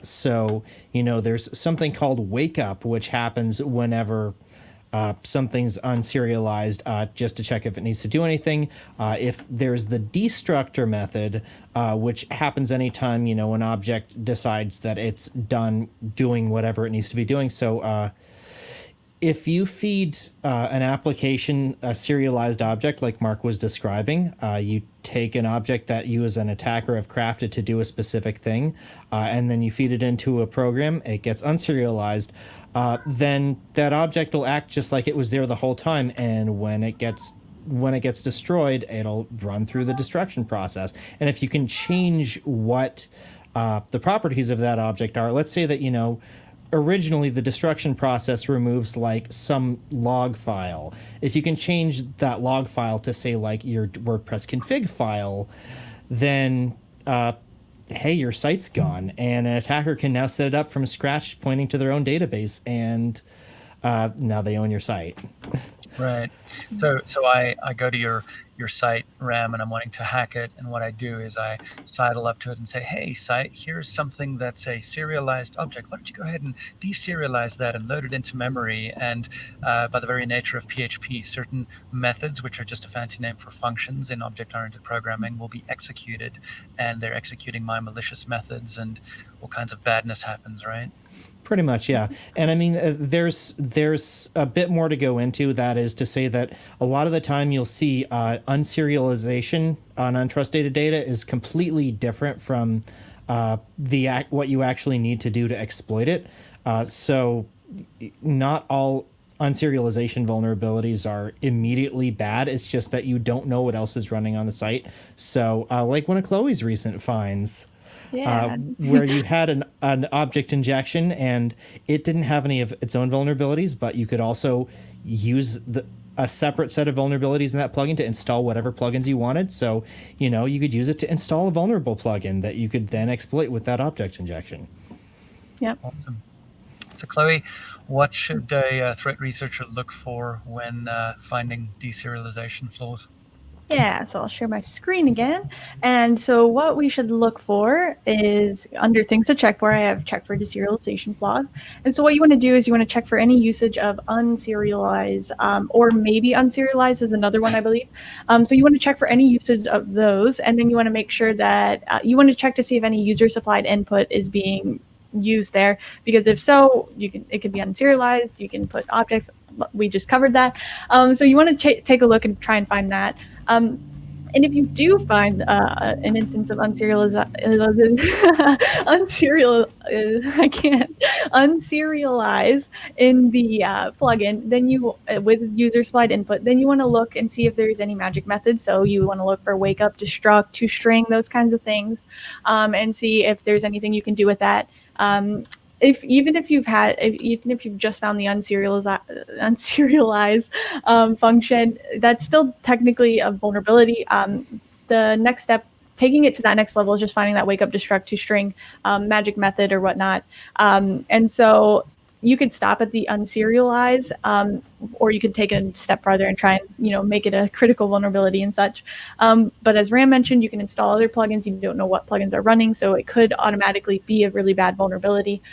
So, there's something called wake up, which happens whenever something's unserialized, just to check if it needs to do anything. If there's the destructor method, which happens anytime, an object decides that it's done doing whatever it needs to be doing. So, if you feed an application a serialized object like Mark was describing, you take an object that you as an attacker have crafted to do a specific thing, and then you feed it into a program, it gets unserialized, then that object will act just like it was there the whole time, and when it gets destroyed, it'll run through the destruction process. And if you can change what the properties of that object are, let's say that, originally the destruction process removes like some log file. If you can change that log file to say like your WordPress config file, then hey, your site's gone, and an attacker can now set it up from scratch pointing to their own database, and now they own your site. Right. So I go to your site, Ram, and I'm wanting to hack it. And what I do is I sidle up to it and say, hey, site, here's something that's a serialized object. Why don't you go ahead and deserialize that and load it into memory? And by the very nature of PHP, certain methods, which are just a fancy name for functions in object-oriented programming, will be executed. And they're executing my malicious methods, and all kinds of badness happens, right? Pretty much, yeah. And I mean, there's a bit more to go into. That is to say that a lot of the time you'll see unserialization on untrusted data is completely different from what you actually need to do to exploit it. So not all unserialization vulnerabilities are immediately bad. It's just that you don't know what else is running on the site. So like one of Chloe's recent finds. Yeah. Where you had an object injection and it didn't have any of its own vulnerabilities, but you could also use a separate set of vulnerabilities in that plugin to install whatever plugins you wanted. So, you could use it to install a vulnerable plugin that you could then exploit with that object injection. Yep. Awesome. So, Chloe, what should a threat researcher look for when finding deserialization flaws? Yeah, so I'll share my screen again. And so what we should look for is under things to check for, I have check for deserialization flaws. And so what you want to do is you want to check for any usage of unserialized, or maybe unserialized is another one, I believe. So you want to check for any usage of those. And then you want to make sure that you want to check to see if any user supplied input is being used there, because if so, it could be unserialized. You can put objects. We just covered that. So you want to take a look and try and find that. And if you do find an instance of unserialized in the plugin, then you with user supplied input, then you want to look and see if there's any magic methods. So you want to look for wake up, destruct, toString, those kinds of things, and see if there's anything you can do with that. Even if you've just found the unserialized function, that's still technically a vulnerability. The next step, taking it to that next level, is just finding that wake up, destruct, toString magic method or whatnot. And so you could stop at the unserialized, or you could take it a step farther and try and make it a critical vulnerability and such. But as Ram mentioned, you can install other plugins. You don't know what plugins are running, so it could automatically be a really bad vulnerability.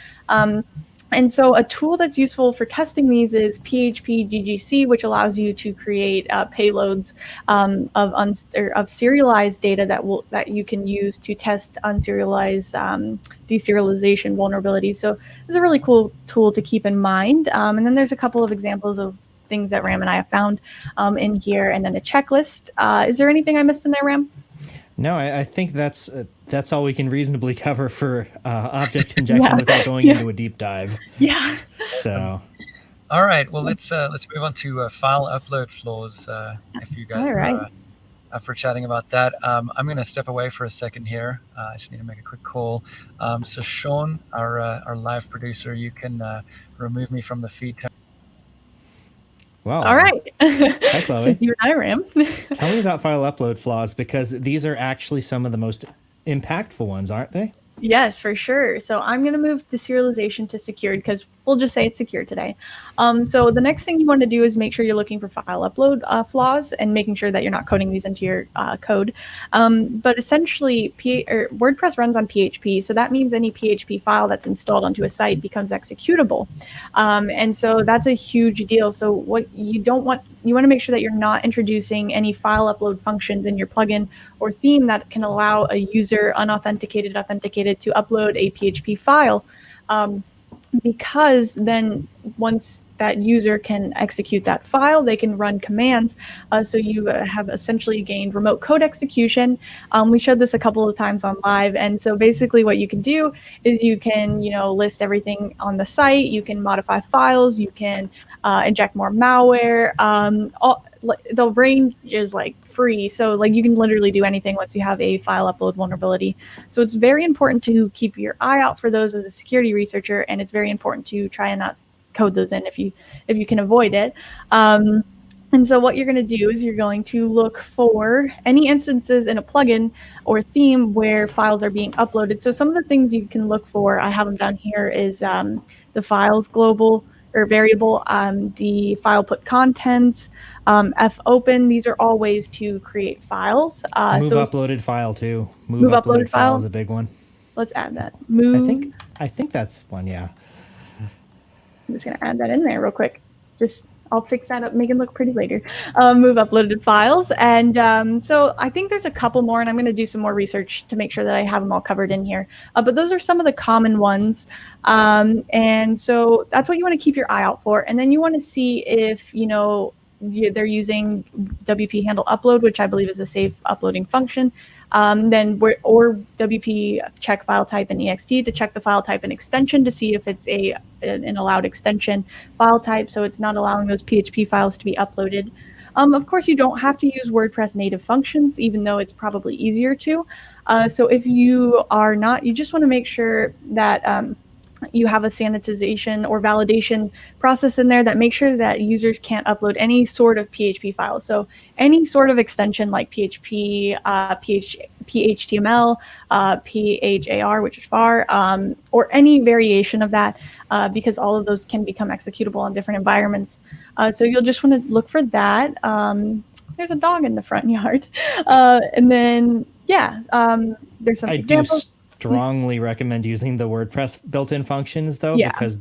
And so a tool that's useful for testing these is PHP GGC, which allows you to create payloads of serialized data that you can use to test unserialized deserialization vulnerabilities. So it's a really cool tool to keep in mind. And then there's a couple of examples of things that Ram and I have found in here, and then a checklist. Is there anything I missed in there, Ram? No, I think that's all we can reasonably cover for object injection without going into a deep dive. Yeah. So. All right. Well, let's move on to file upload flaws. If you guys are up for chatting about that, I'm going to step away for a second here. I just need to make a quick call. So Sean, our live producer, you can remove me from the feed. Wow. All right. Hi, Chloe. So you and I, Ram. Tell me about file upload flaws, because these are actually some of the most impactful ones, aren't they? Yes, for sure. So I'm going to move deserialization to secured, because we'll just say it's secure today. So the next thing you want to do is make sure you're looking for file upload flaws and making sure that you're not coding these into your code. But essentially, WordPress runs on PHP, so that means any PHP file that's installed onto a site becomes executable. And so that's a huge deal. So what you want to make sure that you're not introducing any file upload functions in your plugin or theme that can allow a user authenticated to upload a PHP file. Because then once that user can execute that file. They can run commands. So you have essentially gained remote code execution. We showed this a couple of times on live. And so basically what you can do is you can, list everything on the site. You can modify files. You can inject more malware. The range is like free. So like you can literally do anything once you have a file upload vulnerability. So it's very important to keep your eye out for those as a security researcher. And it's very important to try and not code those in if you can avoid it. And so what you're going to do is you're going to look for any instances in a plugin or theme where files are being uploaded. So some of the things you can look for, I have them down here, is the files global or variable, the file put contents, fopen. These are all ways to create files. Move uploaded file too. Move uploaded file is a big one. Let's add that. Move. I think that's one. Yeah. I'm just going to add that in there real quick. I'll fix that up, make it look pretty later. Move uploaded files. And so I think there's a couple more, and I'm going to do some more research to make sure that I have them all covered in here. But those are some of the common ones. And so that's what you want to keep your eye out for. And then you want to see if, they're using WP handle upload, which I believe is a safe uploading function. Or WP check file type in ext to check the file type and extension to see if it's an allowed extension file type, so it's not allowing those PHP files to be uploaded. Of course, you don't have to use WordPress native functions, even though it's probably easier to. So if you are not, you just want to make sure that you have a sanitization or validation process in there that makes sure that users can't upload any sort of PHP file. So any sort of extension like PHP, PHTML, PHAR, which is FAR, or any variation of that, because all of those can become executable on different environments. So you'll just want to look for that. There's a dog in the front yard. And then, there's some examples. Strongly recommend using the WordPress built-in functions though, because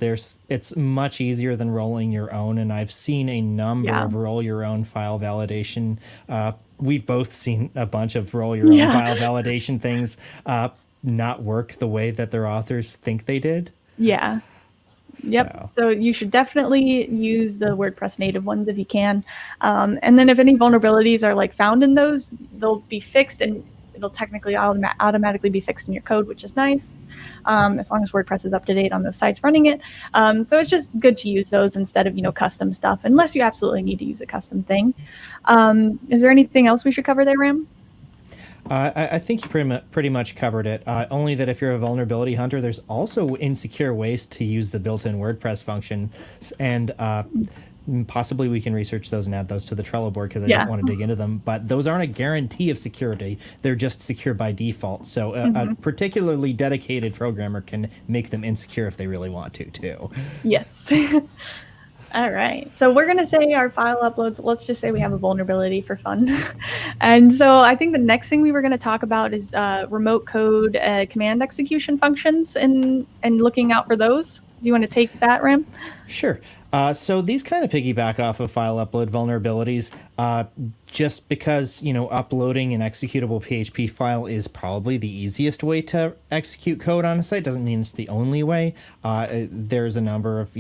it's much easier than rolling your own. And I've seen a number of roll your own file validation. We've both seen a bunch of roll your own file validation things not work the way that their authors think they did. Yeah. Yep. So you should definitely use the WordPress native ones if you can. And then if any vulnerabilities are like found in those, they'll be fixed, and it'll technically automatically be fixed in your code, which is nice, as long as WordPress is up to date on those sites running it. So it's just good to use those instead of, custom stuff, unless you absolutely need to use a custom thing. Is there anything else we should cover there, Ram? I think you pretty much covered it. Only that if you're a vulnerability hunter, there's also insecure ways to use the built-in WordPress function, and possibly we can research those and add those to the Trello board, because I don't want to dig into them. But those aren't a guarantee of security. They're just secure by default. So a particularly dedicated programmer can make them insecure if they really want to, too. Yes. All right. So we're going to say our file uploads. Let's just say we have a vulnerability for fun. And so I think the next thing we were going to talk about is remote code command execution functions and looking out for those. Do you want to take that, Ram? Sure. So these kind of piggyback off of file upload vulnerabilities, just because, uploading an executable PHP file is probably the easiest way to execute code on a site doesn't mean it's the only way. There's a number of,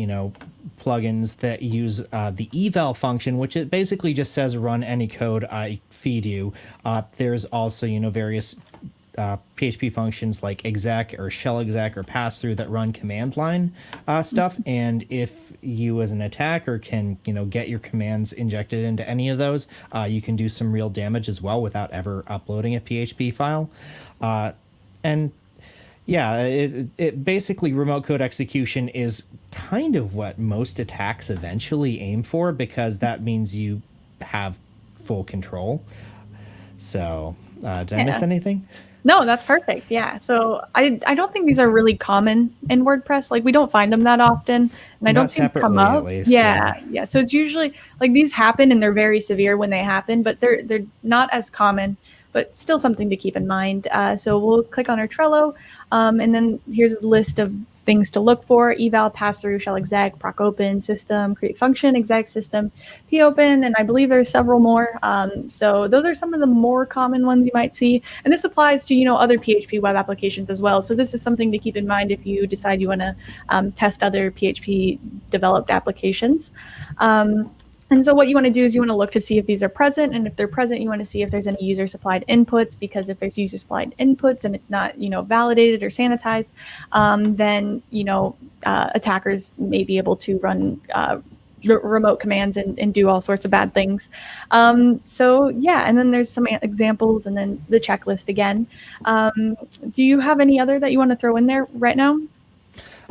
plugins that use the eval function, which it basically just says run any code I feed you. There's also, various PHP functions like exec or shell exec or pass through that run command line stuff. And if you as an attacker can, get your commands injected into any of those, you can do some real damage as well without ever uploading a PHP file. It basically remote code execution is kind of what most attacks eventually aim for, because that means you have full control. So did I miss anything? No, that's perfect. Yeah. So I don't think these are really common in WordPress. Like we don't find them that often, and I don't see them come up. At least, yeah. So it's usually like these happen and they're very severe when they happen, but they're not as common, but still something to keep in mind. So we'll click on our Trello, and then here's a list of things to look for: eval, pass-through, shell exec, proc open, system, create function, exec, system, popen, and I believe there's several more. So those are some of the more common ones you might see. And this applies to, other PHP web applications as well. So this is something to keep in mind if you decide you want to test other PHP developed applications. And so what you want to do is you want to look to see if these are present, and if they're present, you want to see if there's any user-supplied inputs, because if there's user-supplied inputs and it's not, validated or sanitized, then, attackers may be able to run remote commands and do all sorts of bad things. So yeah, and then there's some examples, and then the checklist again. Do you have any other that you want to throw in there right now?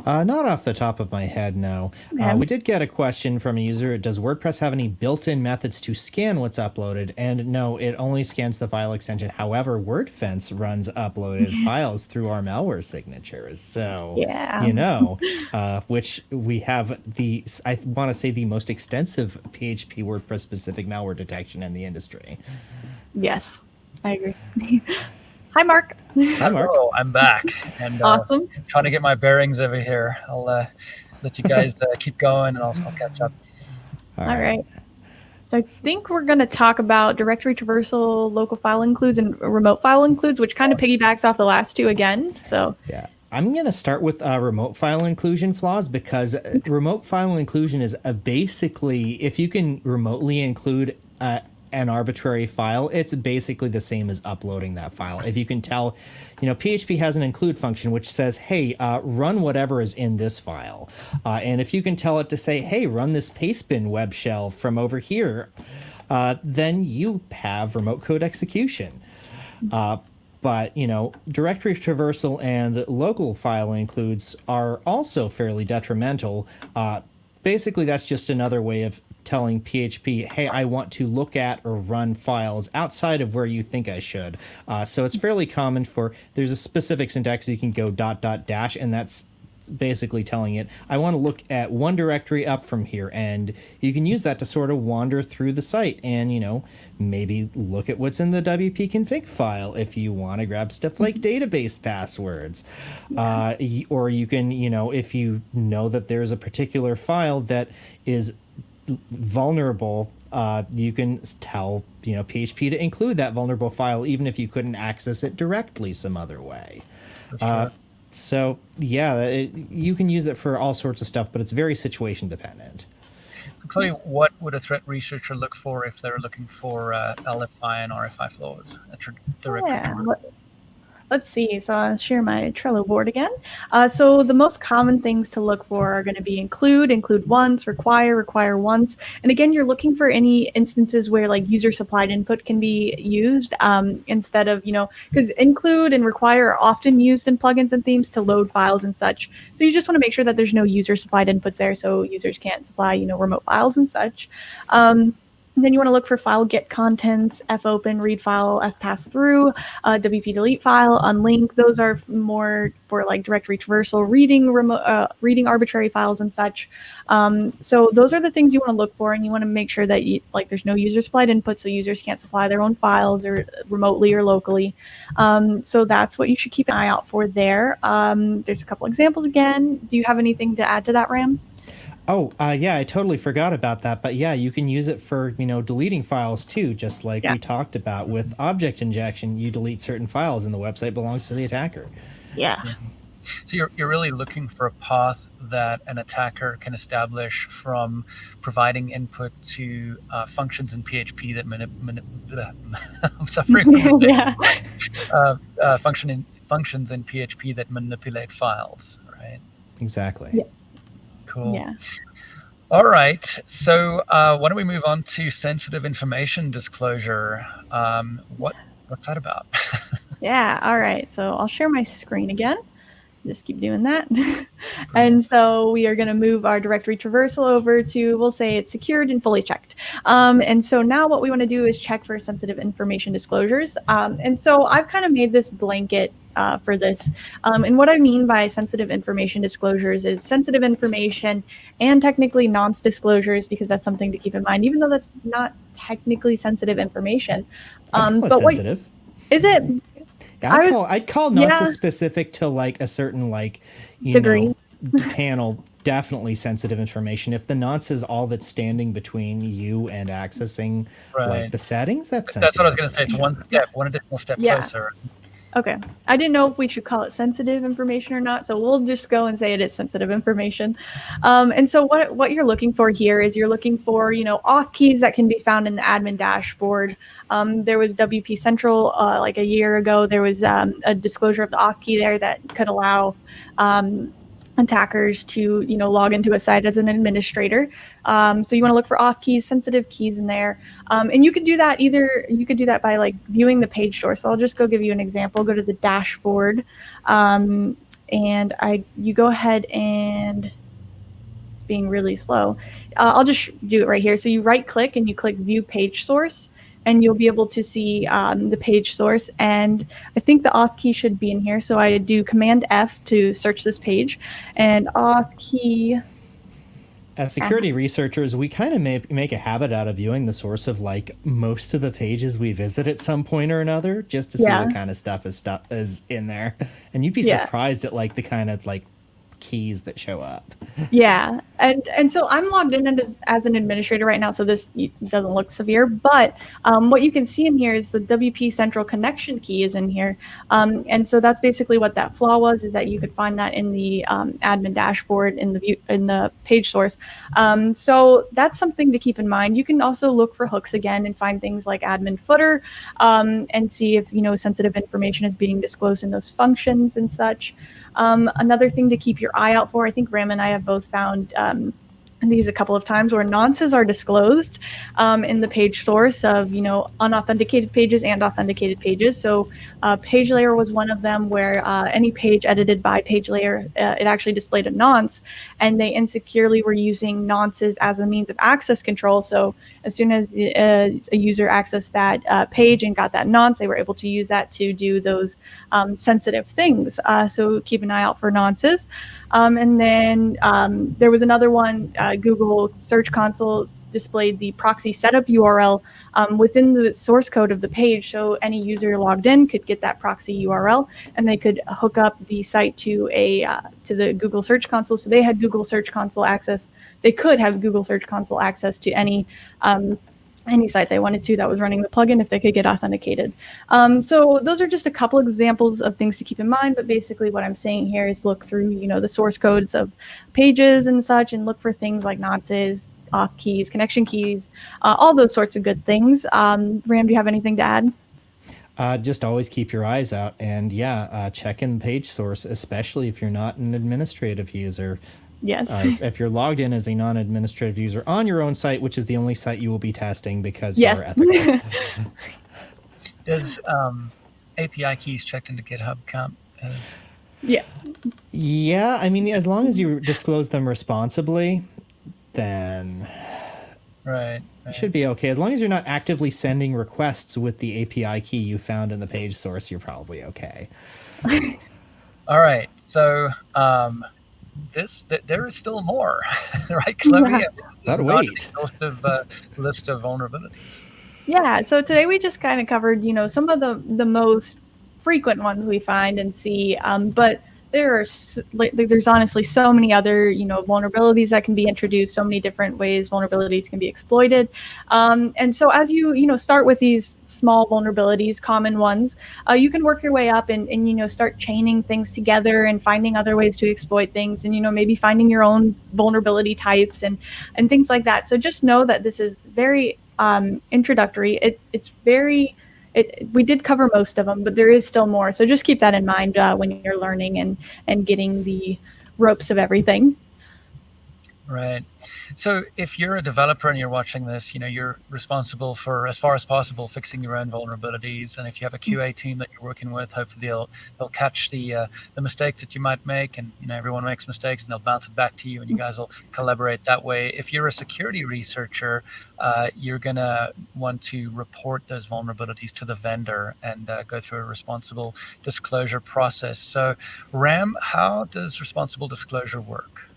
Not off the top of my head, no. Okay. We did get a question from a user. Does WordPress have any built-in methods to scan what's uploaded? And no, it only scans the file extension. However, Wordfence runs uploaded files through our malware signatures. So, yeah. Which we have I want to say the most extensive PHP WordPress-specific malware detection in the industry. Yes, I agree. Hi, Mark. Hi, Mark. Hello, I'm back. And Awesome. trying to get my bearings over here. I'll let you guys keep going, and I'll catch up. All right. So I think we're going to talk about directory traversal, local file includes, and remote file includes, which kind of piggybacks off the last two again. So yeah. I'm going to start with remote file inclusion flaws, because remote file inclusion is basically, if you can remotely include an arbitrary file, it's basically the same as uploading that file. If you can tell, PHP has an include function which says, hey, run whatever is in this file. And if you can tell it to say, hey, run this pastebin web shell from over here, then you have remote code execution. But, directory traversal and local file includes are also fairly detrimental. Basically, that's just another way of telling PHP, hey, I want to look at or run files outside of where you think I should. So it's fairly common there's a specific syntax you can go ... and that's basically telling it, I want to look at one directory up from here. And you can use that to sort of wander through the site and, maybe look at what's in the WP config file if you want to grab stuff like database passwords. Or you can, if you know that there's a particular file that is vulnerable, you can tell PHP to include that vulnerable file even if you couldn't access it directly some other way. Sure. So yeah, you can use it for all sorts of stuff, but it's very situation dependent. Chloe, what would a threat researcher look for if they're looking for LFI and RFI flaws at your directory? Let's see. So I'll share my Trello board again. So the most common things to look for are going to be include once, require once. And again, you're looking for any instances where like user supplied input can be used instead of, because include and require are often used in plugins and themes to load files and such. So you just want to make sure that there's no user supplied inputs there, so users can't supply, remote files and such. And then you want to look for file get contents, fopen, read file, fpass through, wp delete file, unlink. Those are more for like directory traversal, reading arbitrary files and such. So those are the things you want to look for, and you want to make sure that there's no user supplied input, so users can't supply their own files or remotely or locally. So that's what you should keep an eye out for there. There's a couple examples again. Do you have anything to add to that, Ram? Oh, yeah, I totally forgot about that. But yeah, you can use it for, deleting files too, just like we talked about with object injection. You delete certain files and the website belongs to the attacker. Yeah. So you're really looking for a path that an attacker can establish from providing input to functions in PHP that I'm suffering from this functions in PHP that manipulate files, right? Exactly. Yeah. Cool. Yeah. All right. So why don't we move on to sensitive information disclosure? What's that about? Yeah. All right. So I'll share my screen again. Just keep doing that. And so we are going to move our directory traversal over to, we'll say it's secured and fully checked. And so now what we want to do is check for sensitive information disclosures. And so I've kind of made this blanket for this. And what I mean by sensitive information disclosures is sensitive information and technically nonce disclosures, because that's something to keep in mind, even though that's not technically sensitive information. But sensitive. Is it? Yeah, I'd call nonce specific to like a certain degree. panel, definitely sensitive information. If the nonce is all that's standing between you and accessing like the settings, that's sensitive. That's what I was going to say. It's one step, one additional step closer. Okay. I didn't know if we should call it sensitive information or not, so we'll just go and say it is sensitive information. And so what you're looking for here is you're looking for, auth keys that can be found in the admin dashboard. There was WP Central like a year ago. There was a disclosure of the auth key there that could allow attackers to log into a site as an administrator. So you want to look for auth keys, sensitive keys in there, and you could do that by like viewing the page source. So I'll just go give you an example. Go to the dashboard, and you go ahead and being really slow. I'll just do it right here. So you right click and you click view page source, and you'll be able to see the page source. And I think the auth key should be in here. So I do Command F to search this page, and auth key. As security researchers, we kind of make a habit out of viewing the source of like most of the pages we visit at some point or another, just to see what kind of stuff is in there. And you'd be surprised at like the kind of like keys that show up. Yeah, and so I'm logged in as an administrator right now, so this doesn't look severe, but what you can see in here is the WP Central connection key is in here, and so that's basically what that flaw was, is that you could find that in the admin dashboard in the page source. So that's something to keep in mind. You can also look for hooks again and find things like admin footer, and see if sensitive information is being disclosed in those functions and such. Another thing to keep your eye out for, I think Ram and I have both found these a couple of times, where nonces are disclosed in the page source of unauthenticated pages and authenticated pages. So page layer was one of them, where any page edited by page layer, it actually displayed a nonce, and they insecurely were using nonces as a means of access control. So as soon as a user accessed that page and got that nonce, they were able to use that to do those sensitive things. So keep an eye out for nonces. And then there was another one, Google Search Console displayed the proxy setup URL within the source code of the page, so any user logged in could get that proxy URL, and they could hook up the site to the Google Search Console. So they had Google Search Console access. They could have Google Search Console access to any site they wanted to that was running the plugin if they could get authenticated. So those are just a couple examples of things to keep in mind, but basically what I'm saying here is look through the source codes of pages and such, and look for things like nonces, auth keys, connection keys, all those sorts of good things. Ram, do you have anything to add? Just always keep your eyes out, and check in the page source, especially if you're not an administrative user. Yes. If you're logged in as a non-administrative user on your own site, which is the only site you will be testing because you're ethical. Does API keys checked into GitHub count as... Yeah, I mean, as long as you disclose them responsibly, then right. You should be okay. As long as you're not actively sending requests with the API key you found in the page source, you're probably okay. All right. So there is still more, right, Chloe? Yeah. This is not an exhaustive list of vulnerabilities. Yeah. So today we just kind of covered, some of the most frequent ones we find and see, but there's honestly so many other vulnerabilities that can be introduced, so many different ways vulnerabilities can be exploited, and so as you start with these small vulnerabilities, common ones, you can work your way up and start chaining things together and finding other ways to exploit things, and maybe finding your own vulnerability types and things like that. So just know that this is very introductory. We did cover most of them, but there is still more. So just keep that in mind when you're learning and getting the ropes of everything. Right. So if you're a developer and you're watching this, you're responsible for, as far as possible, fixing your own vulnerabilities. And if you have a QA team that you're working with, hopefully they'll catch the mistakes that you might make. And everyone makes mistakes, and they'll bounce it back to you, and you guys will collaborate that way. If you're a security researcher, you're gonna want to report those vulnerabilities to the vendor and go through a responsible disclosure process. So, Ram, how does responsible disclosure work?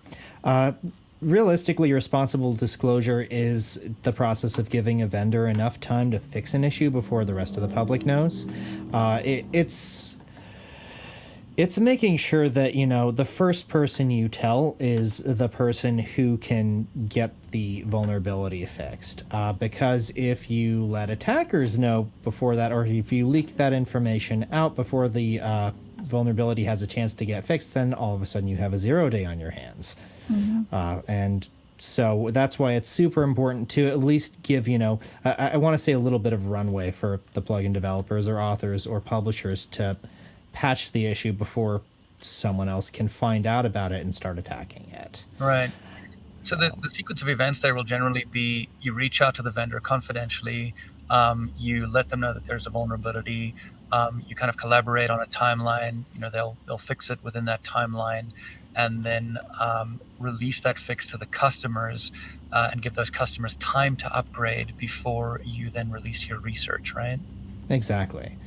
Realistically, responsible disclosure is the process of giving a vendor enough time to fix an issue before the rest of the public knows. It's making sure that, the first person you tell is the person who can get the vulnerability fixed. Because if you let attackers know before that, or if you leak that information out before the vulnerability has a chance to get fixed, then all of a sudden you have a 0 day on your hands. And so that's why it's super important to at least give, I want to say a little bit of runway for the plugin developers or authors or publishers to patch the issue before someone else can find out about it and start attacking it. Right. So the sequence of events there will generally be you reach out to the vendor confidentially, you let them know that there's a vulnerability, you kind of collaborate on a timeline. They'll fix it within that timeline, and then release that fix to the customers and give those customers time to upgrade before you then release your research, right? Exactly.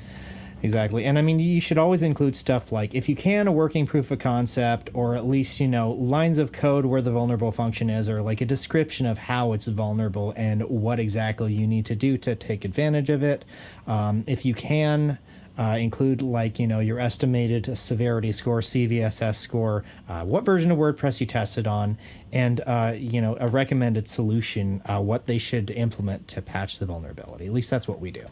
And I mean, you should always include stuff like, if you can, a working proof of concept, or at least, lines of code where the vulnerable function is, or like a description of how it's vulnerable and what exactly you need to do to take advantage of it. If you can, include like, your estimated severity score, CVSS score, what version of WordPress you tested on, and, a recommended solution, what they should implement to patch the vulnerability. At least that's what we do.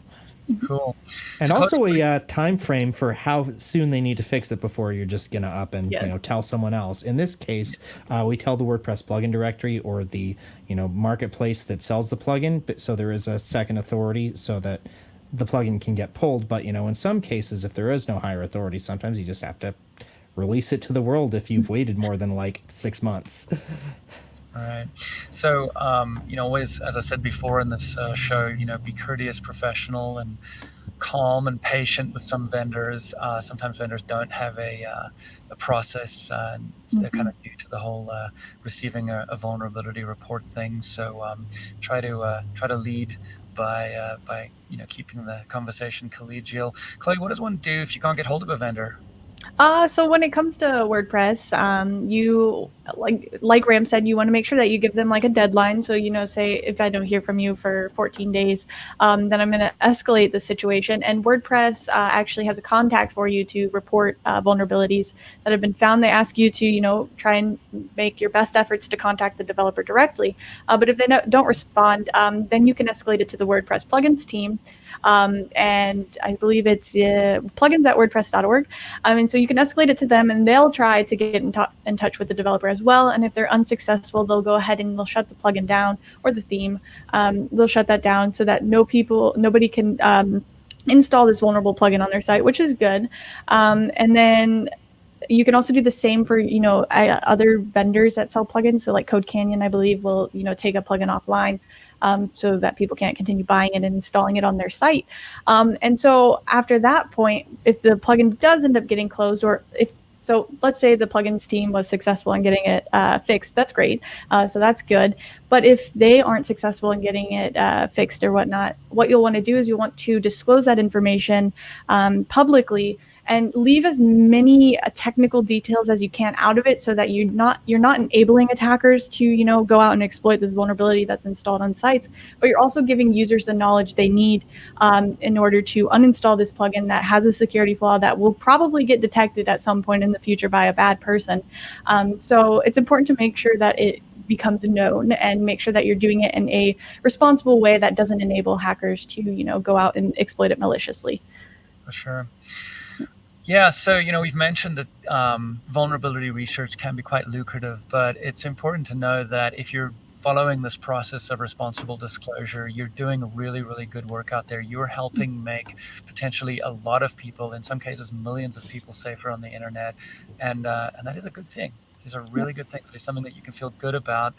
Cool. And So also a time frame for how soon they need to fix it before you're just going to up and tell someone else. In this case, we tell the WordPress plugin directory or the marketplace that sells the plugin, but so there is a second authority so that the plugin can get pulled. But in some cases, if there is no higher authority, sometimes you just have to release it to the world if you've waited more than like 6 months. All right. So, always, as I said before in this show, be courteous, professional, and calm and patient with some vendors. Sometimes vendors don't have a process. They're kind of new to the whole receiving a vulnerability report thing. So try to lead by keeping the conversation collegial. Chloe, what does one do if you can't get hold of a vendor? So when it comes to WordPress, you like Ram said, you want to make sure that you give them like a deadline. So say if I don't hear from you for 14 days, then I'm going to escalate the situation. And WordPress actually has a contact for you to report vulnerabilities that have been found. They ask you to try and make your best efforts to contact the developer directly. But if they don't respond, then you can escalate it to the WordPress plugins team. And I believe it's plugins@wordpress.org. And so you can escalate it to them, and they'll try to get in touch with the developer as well. And if they're unsuccessful, they'll go ahead and they'll shut the plugin down, or the theme. They'll shut that down so that nobody can install this vulnerable plugin on their site, which is good. And then you can also do the same for other vendors that sell plugins. So like Code Canyon, I believe, will take a plugin offline, so that people can't continue buying it and installing it on their site. And so after that point, if the plugin does end up getting closed, so let's say the plugins team was successful in getting it fixed, that's great. So that's good. But if they aren't successful in getting it fixed or whatnot, what you'll want to do is you'll want to disclose that information publicly, and leave as many technical details as you can out of it, so that you're not enabling attackers to go out and exploit this vulnerability that's installed on sites, but you're also giving users the knowledge they need in order to uninstall this plugin that has a security flaw that will probably get detected at some point in the future by a bad person. So it's important to make sure that it becomes known, and make sure that you're doing it in a responsible way that doesn't enable hackers to go out and exploit it maliciously. For sure. Yeah, so we've mentioned that vulnerability research can be quite lucrative, but it's important to know that if you're following this process of responsible disclosure, you're doing really, really good work out there. You're helping make potentially a lot of people, in some cases millions of people, safer on the internet, and that is a good thing. It's a really good thing. It's something that you can feel good about.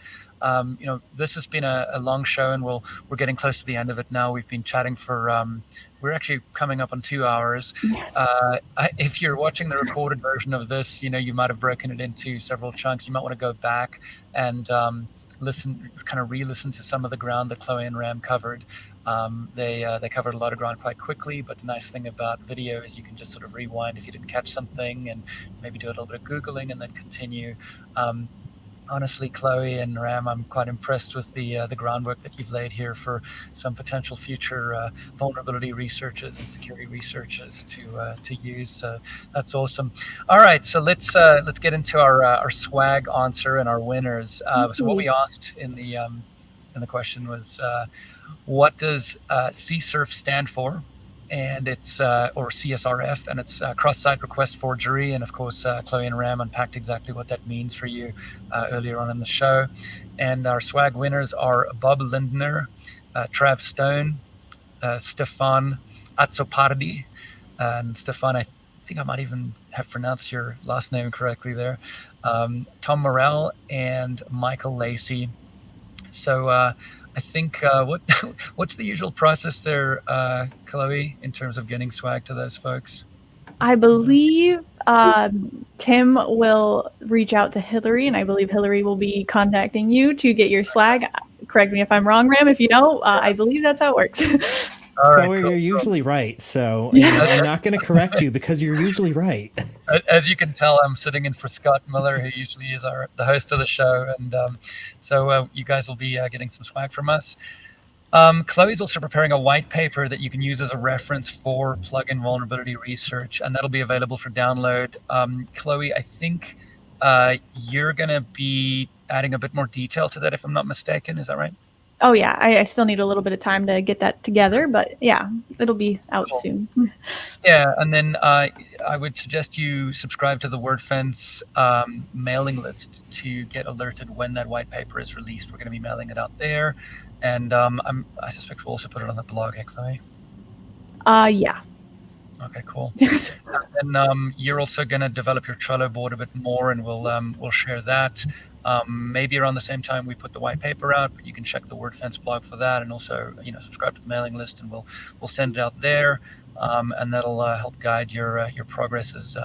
This has been a long show, and we're getting close to the end of it now. We've been chatting for we're actually coming up on 2 hours. If you're watching the recorded version of this, you might have broken it into several chunks. You might want to go back and re-listen to some of the ground that Chloe and Ram covered. They covered a lot of ground quite quickly, but the nice thing about video is you can just sort of rewind if you didn't catch something, and maybe do a little bit of Googling and then continue. honestly, Chloe and Ram, I'm quite impressed with the groundwork that you've laid here for some potential future vulnerability researchers and security researchers to use. So that's awesome. All right, so let's get into our swag answer and our winners. So what we asked in the question was, what does CSRF stand for? And it's or CSRF, and it's cross-site request forgery. And of course, Chloe and Ram unpacked exactly what that means for you earlier on in the show. And our swag winners are Bob Lindner, Trav Stone, Stefan Azzopardi, and Stefan, I think I might even have pronounced your last name correctly there. Tom Morell and Michael Lacey. So I think what's the usual process there, Chloe, in terms of getting swag to those folks? I believe Tim will reach out to Hillary, and I believe Hillary will be contacting you to get your swag. Correct me if I'm wrong, Ram. If you know, I believe that's how it works. All right, Chloe, cool, you're usually right, so Yeah. I'm not going to correct you because you're usually right. As you can tell, I'm sitting in for Scott Miller, who usually is the host of the show, and so you guys will be getting some swag from us. Chloe's also preparing a white paper that you can use as a reference for plugin vulnerability research, and that'll be available for download. Chloe, I think you're going to be adding a bit more detail to that, if I'm not mistaken. Is that right? Oh yeah, I still need a little bit of time to get that together, but yeah, it'll be out Cool. soon. Yeah, and then I would suggest you subscribe to the Wordfence mailing list to get alerted when that white paper is released. We're going to be mailing it out there, and I suspect we'll also put it on the blog, hey, Chloe? Yeah. Okay, cool. And you're also going to develop your Trello board a bit more, and we'll share that. Maybe around the same time we put the white paper out, but you can check the Wordfence blog for that, and also subscribe to the mailing list, and we'll send it out there, and that'll help guide your progress as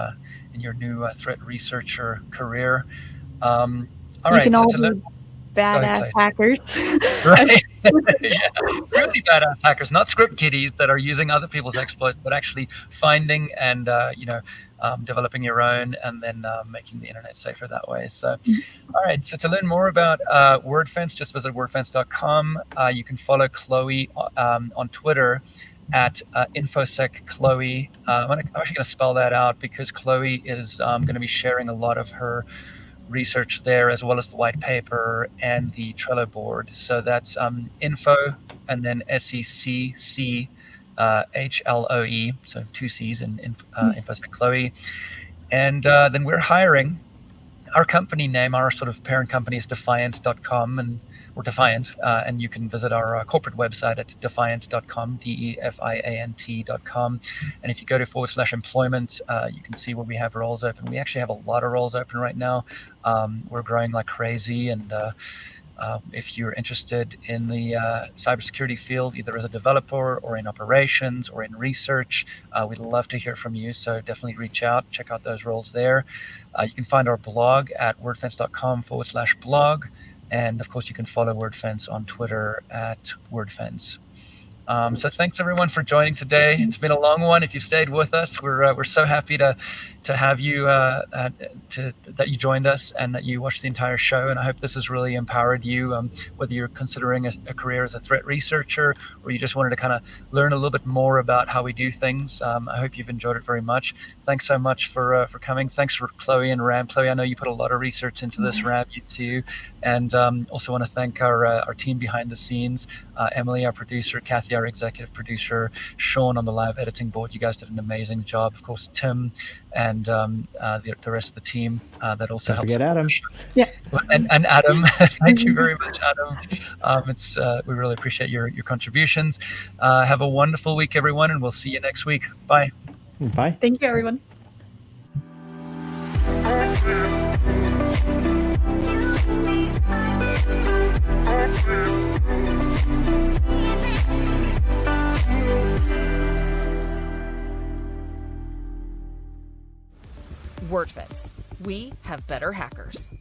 in your new threat researcher career. All You right, can so all to be learn, badass hackers. right? Yeah, really badass hackers, not script kiddies that are using other people's exploits, but actually finding and developing your own, and then making the internet safer that way. So, all right. So to learn more about Wordfence, just visit wordfence.com. You can follow Chloe on Twitter at InfosecChloe. I'm actually going to spell that out because Chloe is going to be sharing a lot of her research there, as well as the white paper and the Trello board. So that's info and then SECC HLOE, so 2 C's in InfoSec Chloe. And then we're hiring. Our company name, our sort of parent company, is defiant.com, or Defiant, and you can visit our corporate website at defiant.com, defiant.com. And if you go to /employment, you can see where we have roles open. We actually have a lot of roles open right now. We're growing like crazy, and if you're interested in the cybersecurity field, either as a developer or in operations or in research, we'd love to hear from you. So definitely reach out, check out those roles there. You can find our blog at wordfence.com/blog. And of course, you can follow Wordfence on Twitter at Wordfence. So thanks everyone for joining today. It's been a long one. If you stayed with us, we're so happy to have you that you joined us and that you watched the entire show. And I hope this has really empowered you, whether you're considering a career as a threat researcher or you just wanted to kind of learn a little bit more about how we do things. I hope you've enjoyed it very much. Thanks so much for coming. Thanks for Chloe and Ram. Chloe, I know you put a lot of research into this. Ram, you too. And also want to thank our team behind the scenes, Emily, our producer, Kathy, our executive producer, Sean on the live editing board. You guys did an amazing job. Of course, Tim and the rest of the team that also Don't helps. forget Adam. Yeah. And Adam. Thank you very much, Adam. We really appreciate your contributions. Have a wonderful week, everyone, and we'll see you next week. Bye. Bye. Thank you, everyone. Wordfence. We have better hackers.